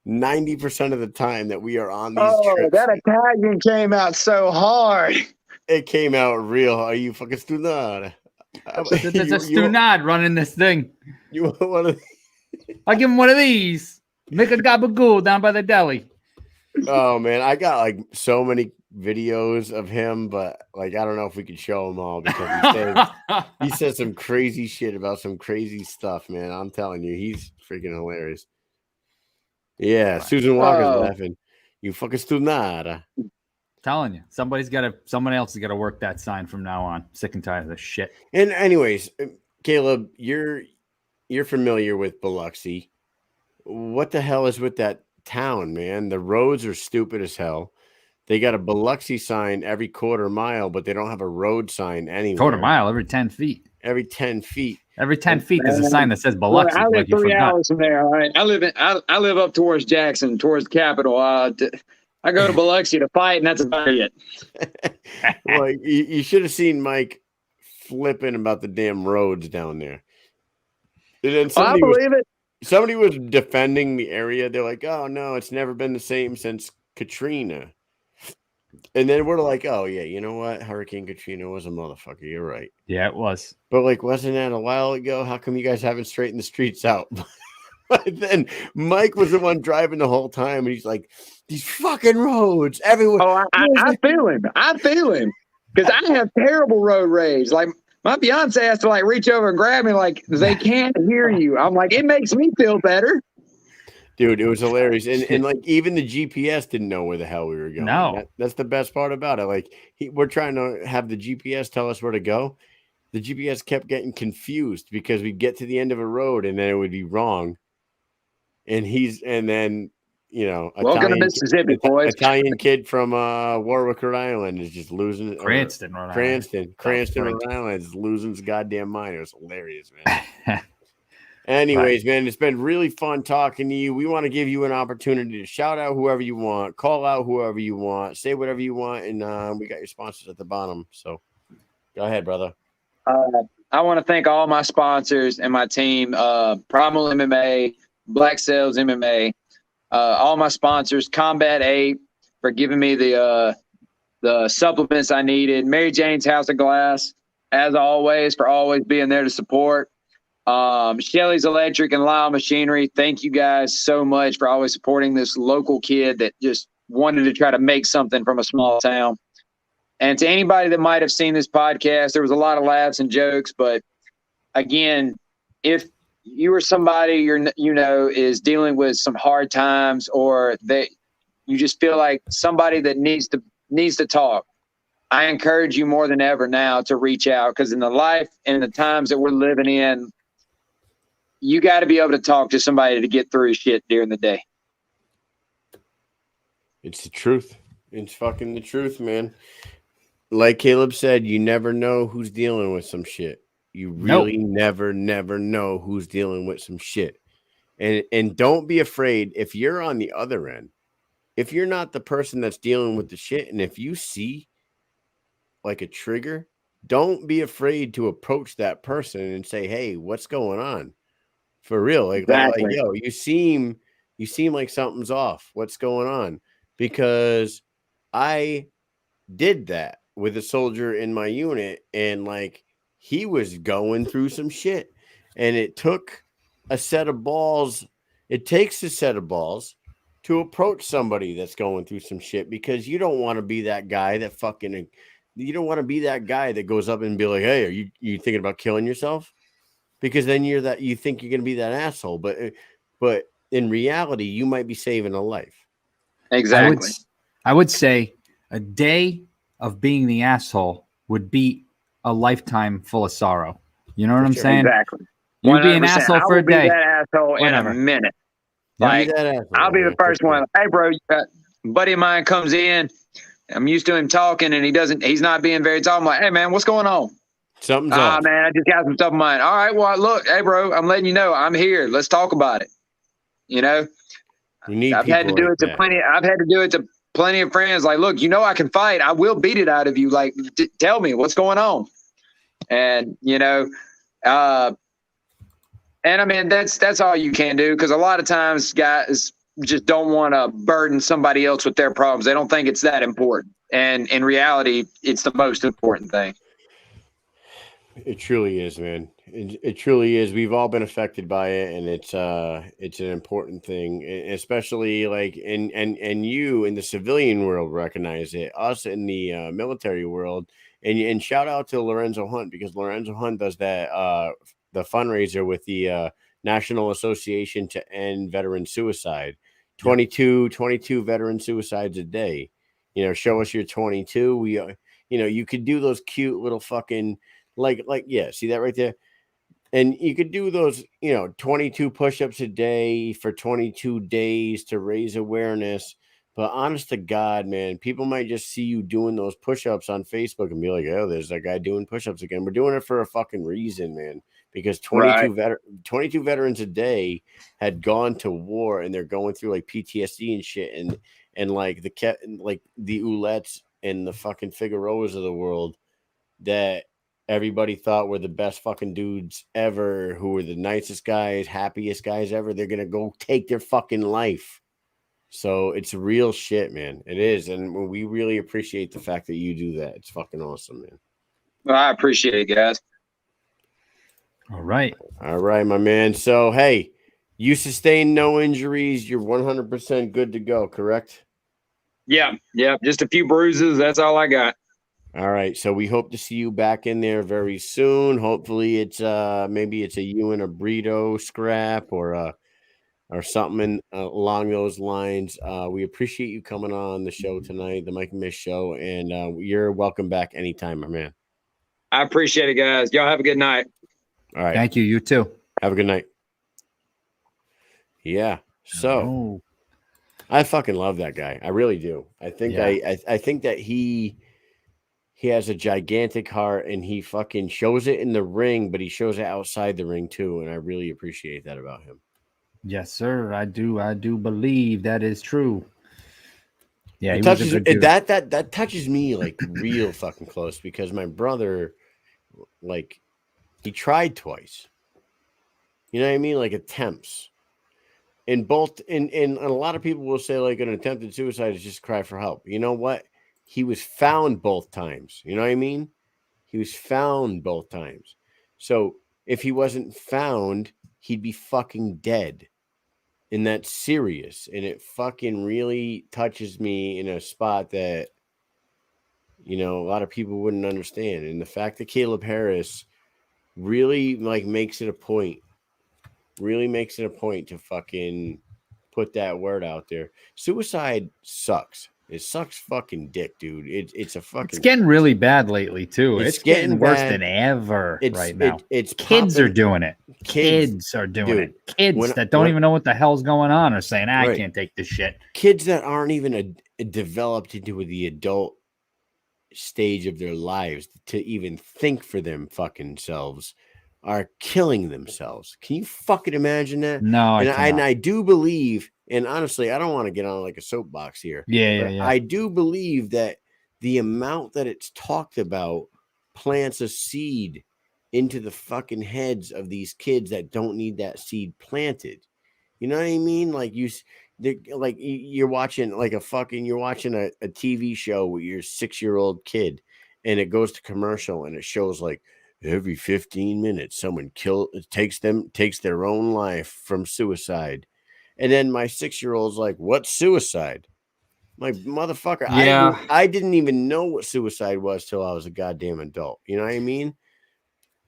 90% of the time that we are on these trips. That Italian came out so hard. It came out real. Are you fucking stunad? There's a stunad running this thing. You want one of these? I'll give him one of these. Make a gabagool down by the deli. Oh, man. I got like so many videos of him, but like I don't know if we could show them all because he said some crazy shit about some crazy stuff, man. I'm telling you, he's freaking hilarious. Yeah, Susan Walker's laughing. You fucking stunada. Telling you, someone else has got to work that sign from now on. Sick and tired of this shit. And anyways, Caleb, you're familiar with Biloxi. What the hell is with that town, man? The roads are stupid as hell. They got a Biloxi sign every quarter mile, but they don't have a road sign anywhere. Quarter mile every 10 feet. Every 10 feet. Every 10 feet there's a sign that says Biloxi. I live 3 hours from there. All right. I live up towards Jackson, towards the capital. I go to Biloxi to fight, and that's about it. Well, you should have seen Mike flipping about the damn roads down there. And then I believe it. Somebody was defending the area. They're like, oh, no, it's never been the same since Katrina. And then we're like, oh, yeah, you know what? Hurricane Katrina was a motherfucker. You're right. Yeah, it was. But, like, wasn't that a while ago? How come you guys haven't straightened the streets out? But then Mike was the one driving the whole time, and he's like, these fucking roads everywhere. Oh, I feel him. I feel him. Because I have terrible road rage. Like, my fiance has to, like, reach over and grab me, like, they can't hear you. I'm like, it makes me feel better. Dude, it was hilarious. And like, even the GPS didn't know where the hell we were going. No. That's the best part about it. Like, we're trying to have the GPS tell us where to go. The GPS kept getting confused because we'd get to the end of a road and then it would be wrong. And then, welcome to Mississippi, boys. Italian kid from Warwick, Rhode Island is just losing. Cranston, Rhode Island is losing his goddamn mind. It was hilarious, man. Anyways, man, it's been really fun talking to you. We want to give you an opportunity to shout out whoever you want, call out whoever you want, say whatever you want, and we got your sponsors at the bottom. So go ahead, brother. I want to thank all my sponsors and my team, Primal MMA, Black Sails MMA, all my sponsors, Combat 8, for giving me the supplements I needed, Mary Jane's House of Glass, as always, for always being there to support. Shelly's Electric and Lyle Machinery, thank you guys so much for always supporting this local kid that just wanted to try to make something from a small town. And to anybody that might have seen this podcast, there was a lot of laughs and jokes, but again, if you or somebody is dealing with some hard times, or that you just feel like somebody that needs to talk, I encourage you more than ever now to reach out, because in the life and the times that we're living in, you got to be able to talk to somebody to get through shit during the day. It's the truth. It's fucking the truth, man. Like Caleb said, you never know who's dealing with some shit. You really never know who's dealing with some shit. And don't be afraid if you're on the other end. If you're not the person that's dealing with the shit, and if you see like a trigger, don't be afraid to approach that person and say, "Hey, what's going on?" For real. Like, Exactly. yo, you seem like something's off. What's going on? Because I did that with a soldier in my unit, and like he was going through some shit, and it took a set of balls. It takes a set of balls to approach somebody that's going through some shit, because you don't want to be that guy that fucking, you don't want to be that guy that goes up and be like, "Hey, are you thinking about killing yourself?" Because then you think you're going to be that asshole, but in reality, you might be saving a life. Exactly. I would say a day of being the asshole would beat a lifetime full of sorrow. You know what I'm saying? Exactly. You be an 100%. asshole for I a will be day. that asshole Whatever. in a minute. Yep. Like, Be that asshole, I'll be man, the first for sure. one. Hey, bro, a buddy of mine comes in. I'm used to him talking, and he's not being very tall. I'm like, hey, man, what's going on? Something's off. Man, I just got some stuff in mind. All right, well, look, hey, bro, I'm letting you know I'm here. Let's talk about it. You know, You need I've had to do it to plenty. I've had to do it to plenty of friends. Like, look, you know, I can fight. I will beat it out of you. Like, tell me what's going on. And you know, and I mean that's all you can do, because a lot of times guys just don't want to burden somebody else with their problems. They don't think it's that important. And in reality, it's the most important thing. It truly is, man. It truly is. We've all been affected by it, and it's an important thing, especially like and you in the civilian world recognize it. Us in the military world, and shout out to Lorenzo Hunt, because Lorenzo Hunt does that the fundraiser with the National Association to End Veteran Suicide. 22 veteran suicides a day. You know, show us your 22. We you could do those cute little fucking like yeah, see that right there? And you could do those, 22 push-ups a day for 22 days to raise awareness. But honest to God, man, people might just see you doing those push-ups on Facebook and be like, "Oh, there's that guy doing push-ups again." We're doing it for a fucking reason, man. Because 22 veterans a day had gone to war, and they're going through like PTSD and shit, and like the Ouellets and the fucking Figueroas of the world that everybody thought were the best fucking dudes ever, who were the nicest guys, happiest guys ever. They're gonna go take their fucking life. So it's real shit, man. It is, and we really appreciate the fact that you do that. It's fucking awesome, man. Well, I appreciate it, guys. All right, my man. So hey, you sustained no injuries. You're 100% good to go, correct? Yeah, just a few bruises. That's all I got. All right, so we hope to see you back in there very soon. Hopefully, it's maybe it's a you and a burrito scrap or something along those lines. We appreciate you coming on the show tonight, the Mike and Mish show, and you're welcome back anytime, my man. I appreciate it, guys. Y'all have a good night. All right, thank you. You too. have a good night. Yeah, so I fucking love that guy. I really do. I think I think that he has a gigantic heart, and he fucking shows it in the ring, but he shows it outside the ring too. And I really appreciate that about him. Yes, sir. I do believe that is true. Yeah, it touches that touches me like real fucking close, because my brother, like, he tried twice. You know what I mean? Like attempts. And a lot of people will say like an attempted suicide is just a cry for help. You know what? He was found both times. You know what I mean? He was found both times. So if he wasn't found, he'd be fucking dead. And that's serious. And it fucking really touches me in a spot that, a lot of people wouldn't understand. And the fact that Caleb Harris really like makes it a point to fucking put that word out there. Suicide sucks. It sucks fucking dick, dude. It's a fucking. It's getting really bad lately too. It's It's getting getting worse bad. than ever right now. It's Kids are popping. doing it. Kids, Kids are doing dude, it. Kids that don't even know what the hell's going on are saying, I Right. can't take this shit. Kids that aren't even developed into the adult stage of their lives to even think for them fucking selves are killing themselves. Can you fucking imagine that? No, I And can't. I do believe, and honestly, I don't want to get on like a soapbox here. Yeah. I do believe that the amount that it's talked about plants a seed into the fucking heads of these kids that don't need that seed planted. You know what I mean? Like you're watching like you're watching a TV show with your 6-year-old kid, and it goes to commercial and it shows like every 15 minutes someone takes their own life from suicide. And then my 6-year-old's like, what's suicide? My motherfucker, Yeah. I didn't even know what suicide was till I was a goddamn adult. You know what I mean?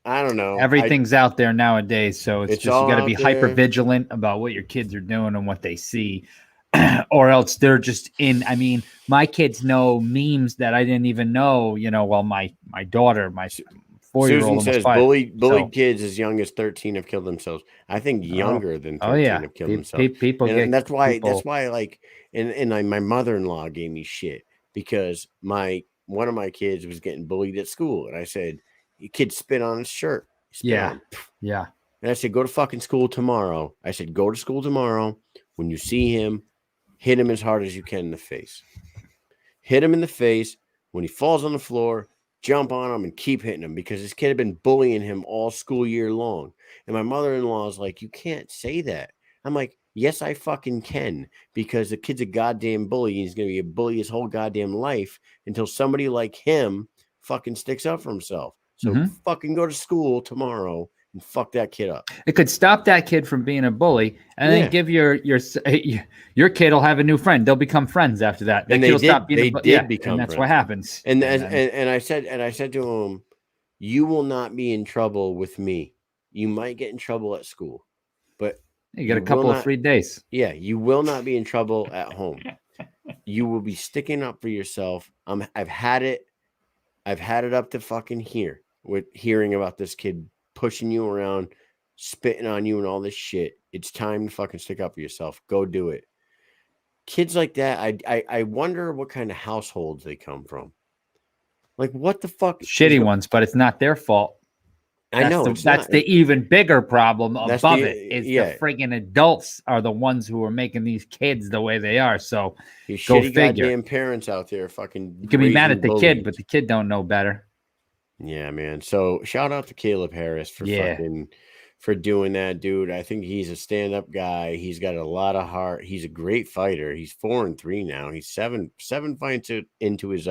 I don't know. Everything's out there nowadays, so it's just all you got to be out there. hyper vigilant about what your kids are doing and what they see, or else they're just in. I mean, my kids know memes that I didn't even know. You know, well, my daughter, my 4-year-old, Susan says bullied kids as young as 13 have killed themselves. I think younger than 13 have killed themselves. People and that's why like and my mother-in-law gave me shit because one of my kids was getting bullied at school, and I said, your kid spit on his shirt. Yeah. And I said, go to fucking school tomorrow. I said, go to school tomorrow. When you see him, hit him as hard as you can in the face. Hit him in the face. When he falls on the floor, jump on him and keep hitting him, because this kid had been bullying him all school year long. And my mother-in-law is like, you can't say that. I'm like, yes, I fucking can, because the kid's a goddamn bully. He's going to be a bully his whole goddamn life until somebody like him fucking sticks up for himself. So fucking go to school tomorrow and fuck that kid up. It could stop that kid from being a bully, and then give your kid will have a new friend. They'll become friends after that. And they did become and that's friends. what happens. And I said to him, you will not be in trouble with me. You might get in trouble at school, but you get a couple of free days. Yeah, you will not be in trouble at home. You will be sticking up for yourself. I've had it up to fucking here with hearing about this kid pushing you around, spitting on you and all this shit. It's time to fucking stick up for yourself. Go do it. Kids like that, I wonder what kind of households they come from. Like, what the fuck? Shitty ones, but it's not their fault. I know. That's the even bigger problem above it. Is the friggin' adults are the ones who are making these kids the way they are. So these go shitty figure. Goddamn parents out there fucking. You can be mad at the kid, but the kid don't know better. Yeah, man. So shout out to Kaleb Harris for doing that, dude. I think he's a stand-up guy. He's got a lot of heart. He's a great fighter. He's 4-3 now. He's seven fights into his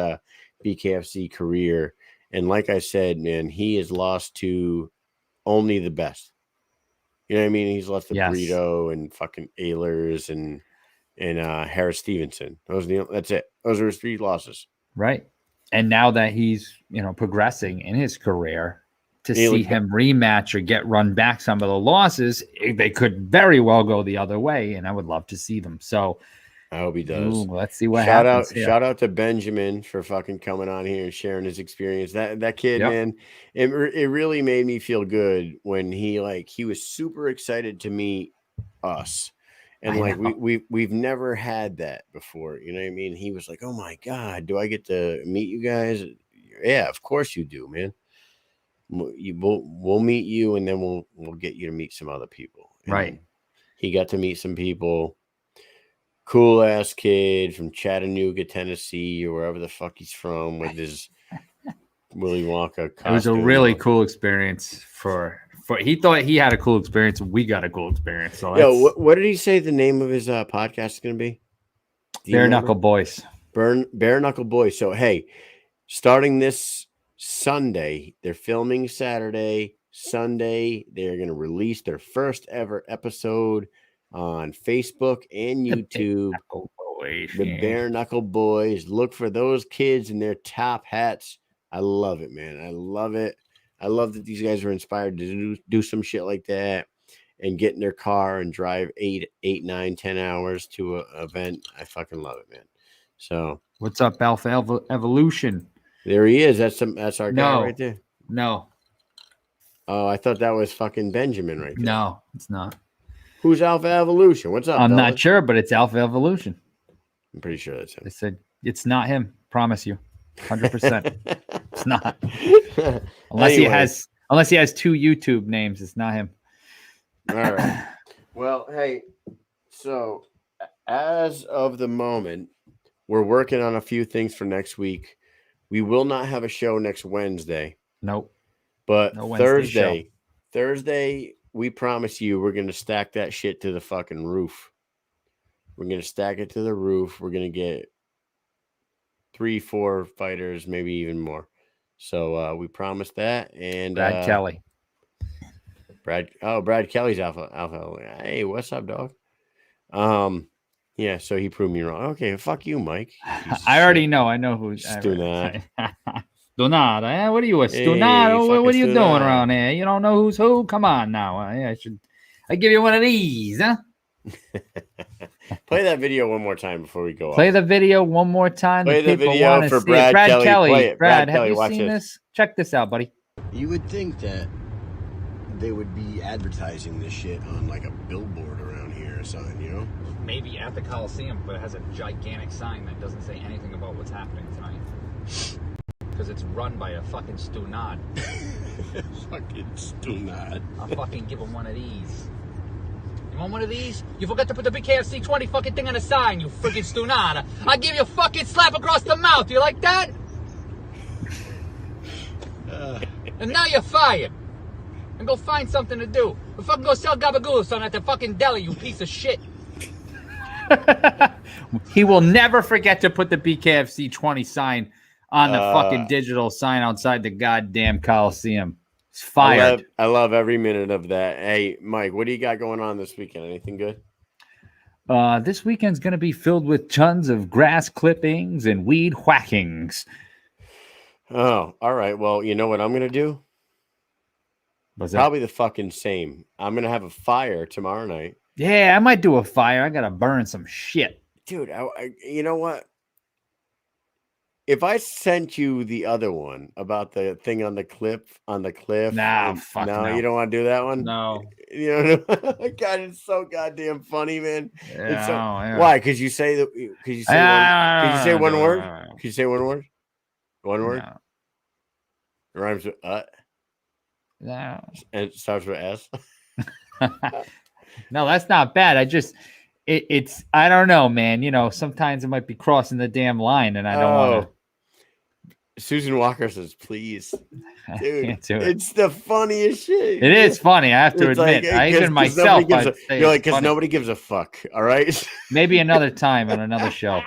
BKFC career. And like I said, man, he has lost to only the best. You know what I mean? He's lost to Brito and fucking Ehlers and Harris Stevenson. That's it. Those are his 3 losses. Right. And now that he's, progressing in his career, to see him rematch or get run back some of the losses, they could very well go the other way, and I would love to see them. So I hope he does. Let's see what happens. Shout out to Benjamin for fucking coming on here and sharing his experience. That kid, man, it really made me feel good when he was super excited to meet us. And we've never had that before. You know what I mean? He was like, oh my God, do I get to meet you guys? Yeah, of course you do, man. We'll meet you, and then we'll get you to meet some other people. And right. He got to meet some people. Cool ass kid from Chattanooga, Tennessee, or wherever the fuck he's from, with his Willy Wonka costume. It was a really cool experience for he thought he had a cool experience, and we got a cool experience. So what did he say the name of his podcast is going to be? Bare Knuckle Boys. Bare Knuckle Boys. So hey, starting this Sunday, they're filming Saturday. Sunday, they're going to release their first ever episode on Facebook and YouTube. The Bare Knuckle Boys. Look for those kids in their top hats. I love it, man. I love it. I love that these guys are inspired to do some shit like that and get in their car and drive 8, 9, 10 hours to an event. I fucking love it, man. So what's up, Alpha Evolution? there he is. That's our guy No. right there. No, Oh, I thought that was fucking Benjamin right there. no, it's not. Who's Alpha Evolution? What's up? I'm fellas? not sure, but it's Alpha Evolution. I'm pretty sure that's him. I said it's not him. Promise you, 100%. It's not. Unless he has two YouTube names, it's not him. All right. Well, hey, so as of the moment, we're working on a few things for next week. We will not have a show next Wednesday. Nope. But No Wednesday show. Thursday, we promise you we're going to stack that shit to the fucking roof. We're going to stack it to the roof. We're going to get 3-4 fighters, maybe even more. So we promise that. And Brad Kelly. Brad Kelly's alpha. Hey, what's up, dog? Yeah, so he proved me wrong. Okay, fuck you, Mike. I already know. I know who's Stunada. Stunada, eh? What are you, a Stunada? What are you doing around here? You don't know who's who? Come on now. I give you one of these, huh? Play that video one more time before we go Play the video one more time. Play the video for Brad Kelly. Play it. Brad, Kelly, have you seen this? Check this out, buddy. You would think that they would be advertising this shit on like a billboard around here or something, you know? Maybe at the Coliseum, but it has a gigantic sign that doesn't say anything about what's happening tonight. Because it's run by a fucking Stunad. Fucking Stunad. I'll fucking give him one of these. You want one of these? You forgot to put the BKFC 20 fucking thing on the sign, you freaking Stunada. I'll give you a fucking slap across the mouth. You like that? And now you're fired. And go find something to do. Or fucking go sell gabagool or something at the fucking deli, you piece of shit. He will never forget to put the BKFC 20 sign on the fucking digital sign outside the goddamn Coliseum. It's fired. I love every minute of that. Hey, Mike, what do you got going on this weekend? Anything good? This weekend's going to be filled with tons of grass clippings and weed whackings. Oh, all right. Well, you know what I'm going to do? What's that? Probably the fucking same. I'm going to have a fire tomorrow night. Yeah, I might do a fire. I got to burn some shit. Dude, you know what? If I sent you the other one about the thing on the cliff, No, fuck no, no. You don't want to do that one? No. You know, God, it's so goddamn funny, man. Yeah, yeah. Why? Because you say that? Because you say one word? Can you say one word? One word? No. It rhymes with No. and it starts with S. No, that's not bad. It's I don't know, man. You know, sometimes it might be crossing the damn line, and I don't want to. Susan Walker says, "Please, dude, can't do it. It's the funniest shit." It is funny. I have to admit. I even myself, you're like, because nobody gives a fuck. All right. Maybe another time on another show,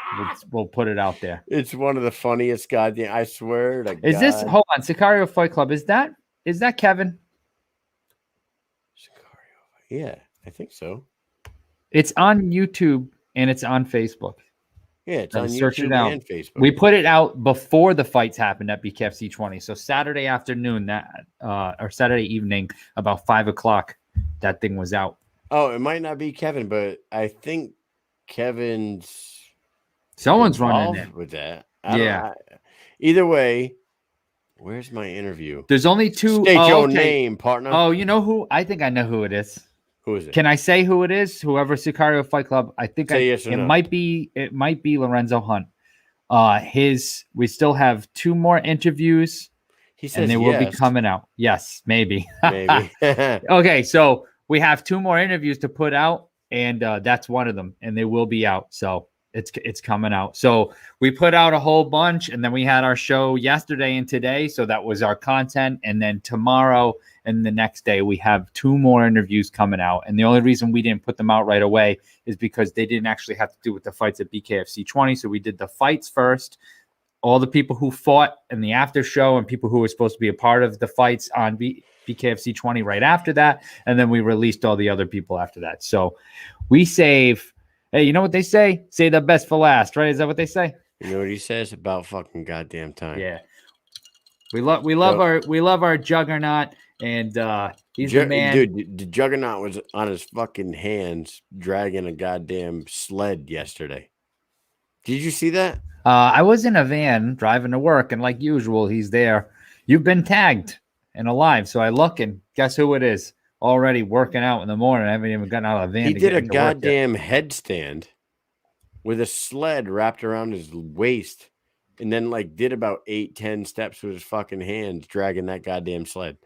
we'll put it out there. It's one of the funniest goddamn. I swear to God. Is this? Hold on, Sicario Fight Club. Is that Kevin? Sicario. Yeah, I think so. It's on YouTube and it's on Facebook. Yeah, it's on search YouTube it out. and Facebook. We put it out before the fights happened at BKFC 20. So Saturday afternoon, or Saturday evening, about 5:00, that thing was out. Oh, it might not be Kevin, but I think someone's running it with that. Yeah. Either way, where's my interview? There's only two. State your name, partner. Oh, you know who? I think I know who it is. Who is it? Can I say who it is? Whoever Sicario Fight Club. I think yes or it no. might be Lorenzo Hunt. We still have 2 more interviews. He says and they will be coming out. Yes, maybe. Maybe. Okay, so we have 2 more interviews to put out, and that's one of them, and they will be out. So it's coming out. So we put out a whole bunch, and then we had our show yesterday and today. So that was our content. And then tomorrow and the next day, we have 2 more interviews coming out. And the only reason we didn't put them out right away is because they didn't actually have to do with the fights at BKFC 20. So we did the fights first. All the people who fought in the after show and people who were supposed to be a part of the fights on BKFC 20 right after that. And then we released all the other people after that. So we save. Hey, you know what they say? Say the best for last, right? Is that what they say? You know what he says? About fucking goddamn time. Yeah. We love our Juggernaut, and he's the man. Dude, the Juggernaut was on his fucking hands dragging a goddamn sled yesterday. Did you see that? I was in a van driving to work, and like usual, he's there. You've been tagged and alive, so I look and guess who it is? Already working out in the morning. I haven't even gotten out of the van. He to did get a into work yet. goddamn headstand with a sled wrapped around his waist, and then like did about 8-10 steps with his fucking hands, dragging that goddamn sled.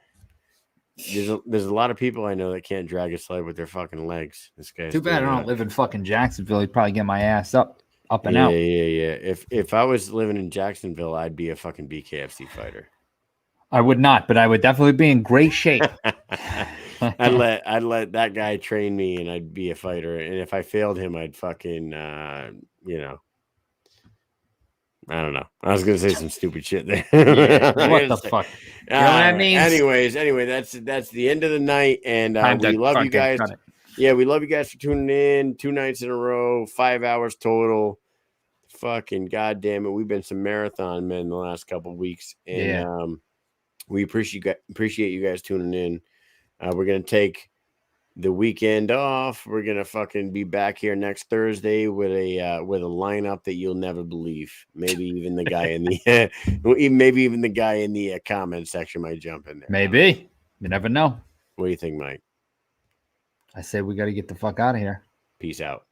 There's a lot of people I know that can't drag a sled with their fucking legs. This guy's Too bad I don't live in fucking Jacksonville. He'd probably get my ass up and out. Yeah. If I was living in Jacksonville, I'd be a fucking BKFC fighter. I would not, but I would definitely be in great shape. I'd let that guy train me, and I'd be a fighter. And if I failed him, I'd fucking I don't know. I was gonna say some stupid shit there. What the fuck? You know what that means? Anyway, that's the end of the night, and we love you guys. Yeah, we love you guys for tuning in. 2 nights in a row, 5 hours total. Fucking goddamn it, we've been some marathon men the last couple of weeks, and we appreciate you guys tuning in. We're gonna take the weekend off. We're gonna fucking be back here next Thursday with a lineup that you'll never believe. Maybe even the guy in the comment section might jump in there. Maybe. You never know. What do you think, Mike? I say we got to get the fuck out of here. Peace out.